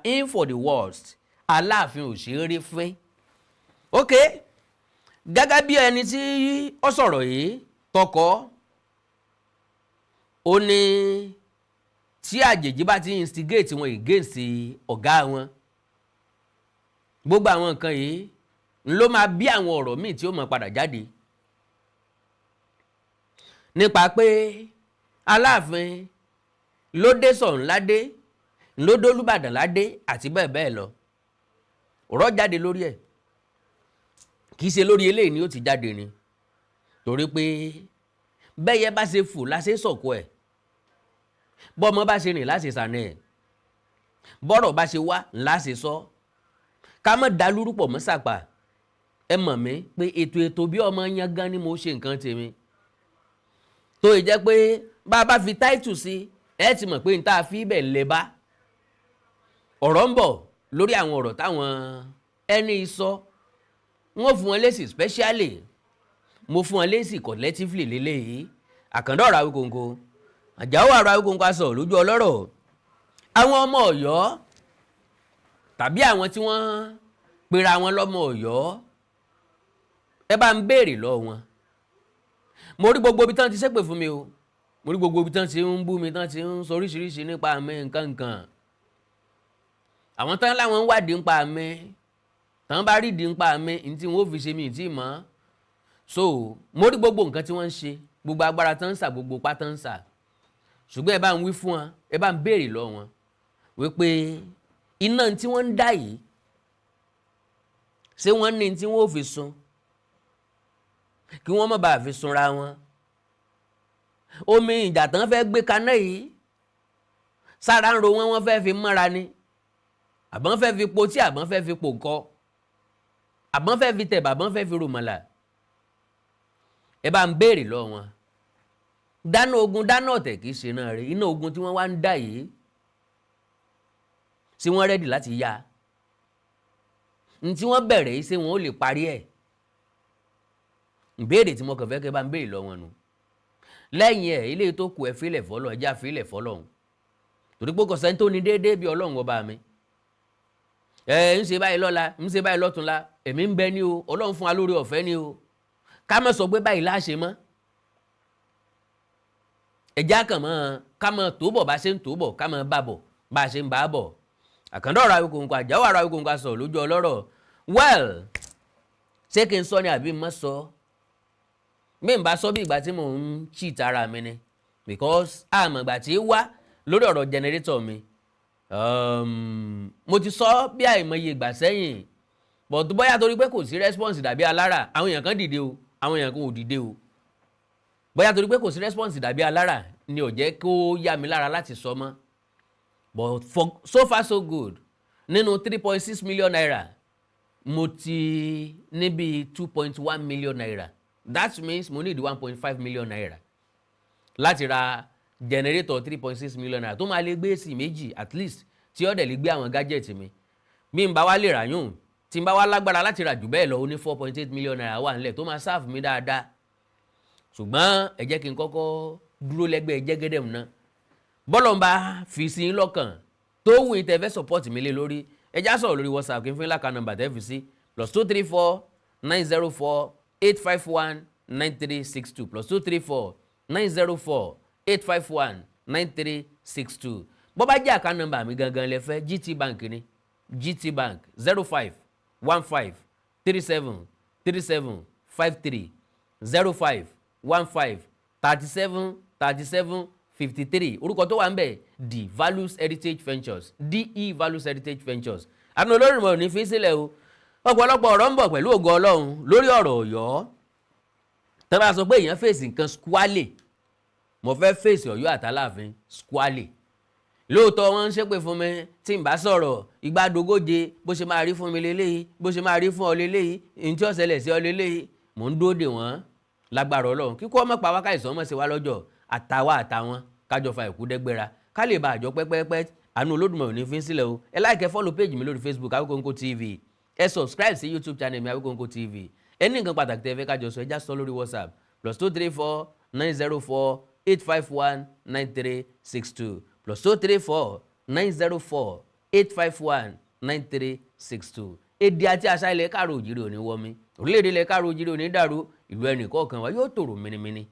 in for the worst. Alaafin ò ṣe é rí fín. Okay, gẹ́gẹ́ bí ẹni tí ó sọ̀rọ̀ yìí tọkọ, ó ní tí àjèjì bá ti instigate wọn against ọ̀gá wọn, gbogbo àwọn nǹkan yìí ló máa bí àwọn ọ̀rọ̀ míì tí ó máa padà jáde nípa pé Aláàfin ló dé Ṣọ̀ún ládé, ló dé Olúbàdàn ládé àti bẹ́ẹ̀ bẹ́ẹ̀ lọ. Ọ̀rọ̀ jáde lórí ẹ̀, kì í ṣe lórí eléyìí ni ó ti jáde ni, torí pé bẹ́yẹ bá ṣe fò láṣẹ sọ̀kọ ẹ̀, bọ́mọ bá ṣe rìn láṣẹ sànà ẹ̀, bọ́rọ̀ bá ṣe wá láṣẹ sọ. Ká má dá lúrúpọ̀ mọ́ sàpà. Ẹ mọ̀ mí pé ètò bí ọmọ yẹn gan ni mo ṣe nǹkan tèmi. Tó ì jẹ́ pé bá a bá fi táìtù sí, ẹ ti mọ̀ pé n tá a fi ibẹ̀ lè bá. Ọ̀rọ̀ ń bọ̀ lórí àwọn ọ̀rọ̀ táwọn ẹni sọ. Wọ́n fún wọn lésì specially, mo fún wọn lésì collectively lélẹ́yìí. Àkàndá ọ̀rọ̀ Awíkonko, Àjàó ọ̀rọ̀ Awíkonko aṣọ lójú ọlọ́rọ̀. Àwọn ọmọ Ọ̀yọ́ tàbí àwọn tí wọ́n pera wọn lọ́mọ Ọ̀yọ́ ẹ bá ń béèrè lọ́wọ́ wọn. Mo rí gbogbo ibi tán ti ṣépè fún mi o, mo rí gbogbo ibi tán ti ń bú mi, tán ti ń sọ oríṣiríṣi nípa mi nǹkan nǹkan. Àwọn tán láwọn ń wádìí nípa mi, tán bá rí ìdí nípa mi ní tí wọ́n ó fi ṣe mi tí mọ́. So mo rí gbogbo nǹkan tí wọ́n ń ṣe, gbogbo agbára tán ń sà, gbogbo ipá tán ń sà. Ṣùgbọ́n ẹ bá ń wí fún wọn, ẹ bá ń béèrè lọ́wọ́ wọn wípé iná tí wọ́n ń dá yìí ṣé wọ́n ní tí wọ́n ò fi sun kí wọ́n má bàa fi sunra wọn. Omi ìjà tán fẹ́ gbé kaná yìí sára ń ro wọ́n fẹ́ fi mọ́ra ni, àbọ̀n fẹ́ fi po tí àbọ̀n fẹ́ fi pò kọ́, àbọ̀n fẹ́ fi tẹ̀bà, àbọ̀n fẹ́ fi rùmọ̀là. Ẹ bá ń béèrè lọ́wọ́ wọn. Dáná ogun dáná ọ̀tẹ̀ kìí ṣe náà rẹ̀, iná ogun tí wọ́n wá ń dá yìí ṣé wọ́n rẹ́dì láti yá? Ní tí wọ́n bẹ̀rẹ̀ yìí ṣé wọ́n ó lè parí ẹ̀? Ìbéèrè tí mo kàn fẹ́ kẹ́ bá ń béèrè lọ́wọ́ wọn nù. Lẹ́yìn ẹ̀ ilé tó kù ẹ fílẹ̀ fọ́lọ́, ẹ já fílẹ̀ fọ́lọ́hun. Torí pé kò sẹ́ni tó ní déédéé bí Ọlọ́run ọba mi. ń ṣe báyìí lọ́la, ń ṣe báyìí lọ́túnla, èmi ń bẹ ní o, Ọlọ́run fún wa lórí ọ̀fẹ́ ní o. Ká má sọ pé báyìí láṣẹ mọ́. Ẹjá kàn mọ́ ká mọ́ tó bọ̀ bá ṣe ń tó bọ̀, ká mọ́ bá bọ̀ bá ṣe ń bá bọ̀. Àkàndọ̀ ọ̀rọ̀ Awíkonko, àjáwọ̀ ọ̀rọ̀ Awíkonko sọ̀rọ̀ lójú ọlọ́rọ̀. Well, ṣé kí n sọ ni àbí n má sọ? Mi ń bá sọ bí ìgbà tí mò ń cheat ara mi ni, because àmọ́ ìgbà tí wá lórí ọ̀rọ̀ generator mi. Mo ti sọ bí àìmọye ìgbà sẹ́yìn, but bóyá torí pé kò sí response dàbí alára, àwọn èèyàn kan dìde o, àwọn èèyàn kan ò dìde o. Bóyá torí pé kò sí response dàbí alára ni ò jẹ́ kó yá mi lára láti sọ mọ́. But so far so good. Nínú 3.6 million naira, mo ti níbi 2.1 million naira. That means mo need 1.5 million naira láti ra generator 3.6 million naira tó máa lè gbé sí méjì at least, tí ó dẹ̀ lè gbé àwọn gadget mi. Mi ń bá wá lè rà yún, tí ń bá wá lágbára láti rà jù bẹ́ẹ̀ lọ, ó ní 4.8 million naira wà nílẹ̀ tó máa serve mi dáadáa. Ṣùgbọ́n ẹ jẹ́ kí n kọ́kọ́ dúró lẹ́gbẹ̀ẹ́ Gbagede náà. Bọ́lọ̀ ń bá fi sí yín lọ́kàn tó wù yín tẹ́ fẹ́ support mi lé lórí, ẹ já sọ̀rọ̀ lórí WhatsApp kí n fún yín láka nọ́mbà tẹ́ fi sí +234 904 851 9362 +234 904 851 9362. Bó bá jẹ́ àká nọ́mbà mi gangan lẹ fẹ́, GT Bank ni, GT Bank 05 15 37 37 53 05 15 37 37 53. Orúkọ tó wà ń bẹ̀ The Values Heritage Ventures, DE Values Heritage Ventures. Àmì olórin ní fi sílẹ̀ o. Ọ̀pọ̀lọpọ̀ ọ̀rọ̀ ń bọ̀ pẹ̀lú ògo Ọlọ́run lórí ọ̀rọ̀ Ọ̀yọ́. Tẹ́ bá sọ pé èèyàn fèsì nǹkan squally, mo fẹ́ fèsì Ọ̀yọ́ àti Alaafin squally. Lóòótọ́ wọ́n ń ṣépè fún mi tí n bá sọ̀rọ̀ ìgbà dógóje, bó ṣe máa rí fún mi leléyìí, bó ṣe máa rí fún ọ leléyìí, ní tí ó ṣẹlẹ̀ sí ọ leléyìí. Mò ń dóde wọ́n lágbára Ọlọ́run. Kíkọ́ ọmọ pa wákàtí ìsọmọ sí wa lọ́jọ́ àtàwa àtàwọn kájọ fa ìkú dẹ́gbẹ́ra ká lè bá àjọ pẹ́pẹ́pẹ́. Àánú Olódùmarè ò ní fi sílẹ̀ o. Ẹ like, follow page mi lórí Facebook Awíkonko TV. Ẹ subscribe sí YouTube channel mi Awíkonko TV. Ẹ ní nǹkan pàtàkì tẹ́ fẹ́ kájọ sọ, ẹ já sọ lórí WhatsApp +234 904 851 9362 +234 904 851 9362. Èdè àti àṣà ilẹ̀ káàrọ̀ òjìrì ò ní wọmi, orílẹ̀-èdè ilẹ̀ káàrọ̀ òjìrì ò ní dàrú, ìlú ẹnì kọ̀ọ̀kan wa yóò tòrò mìnìmìnì.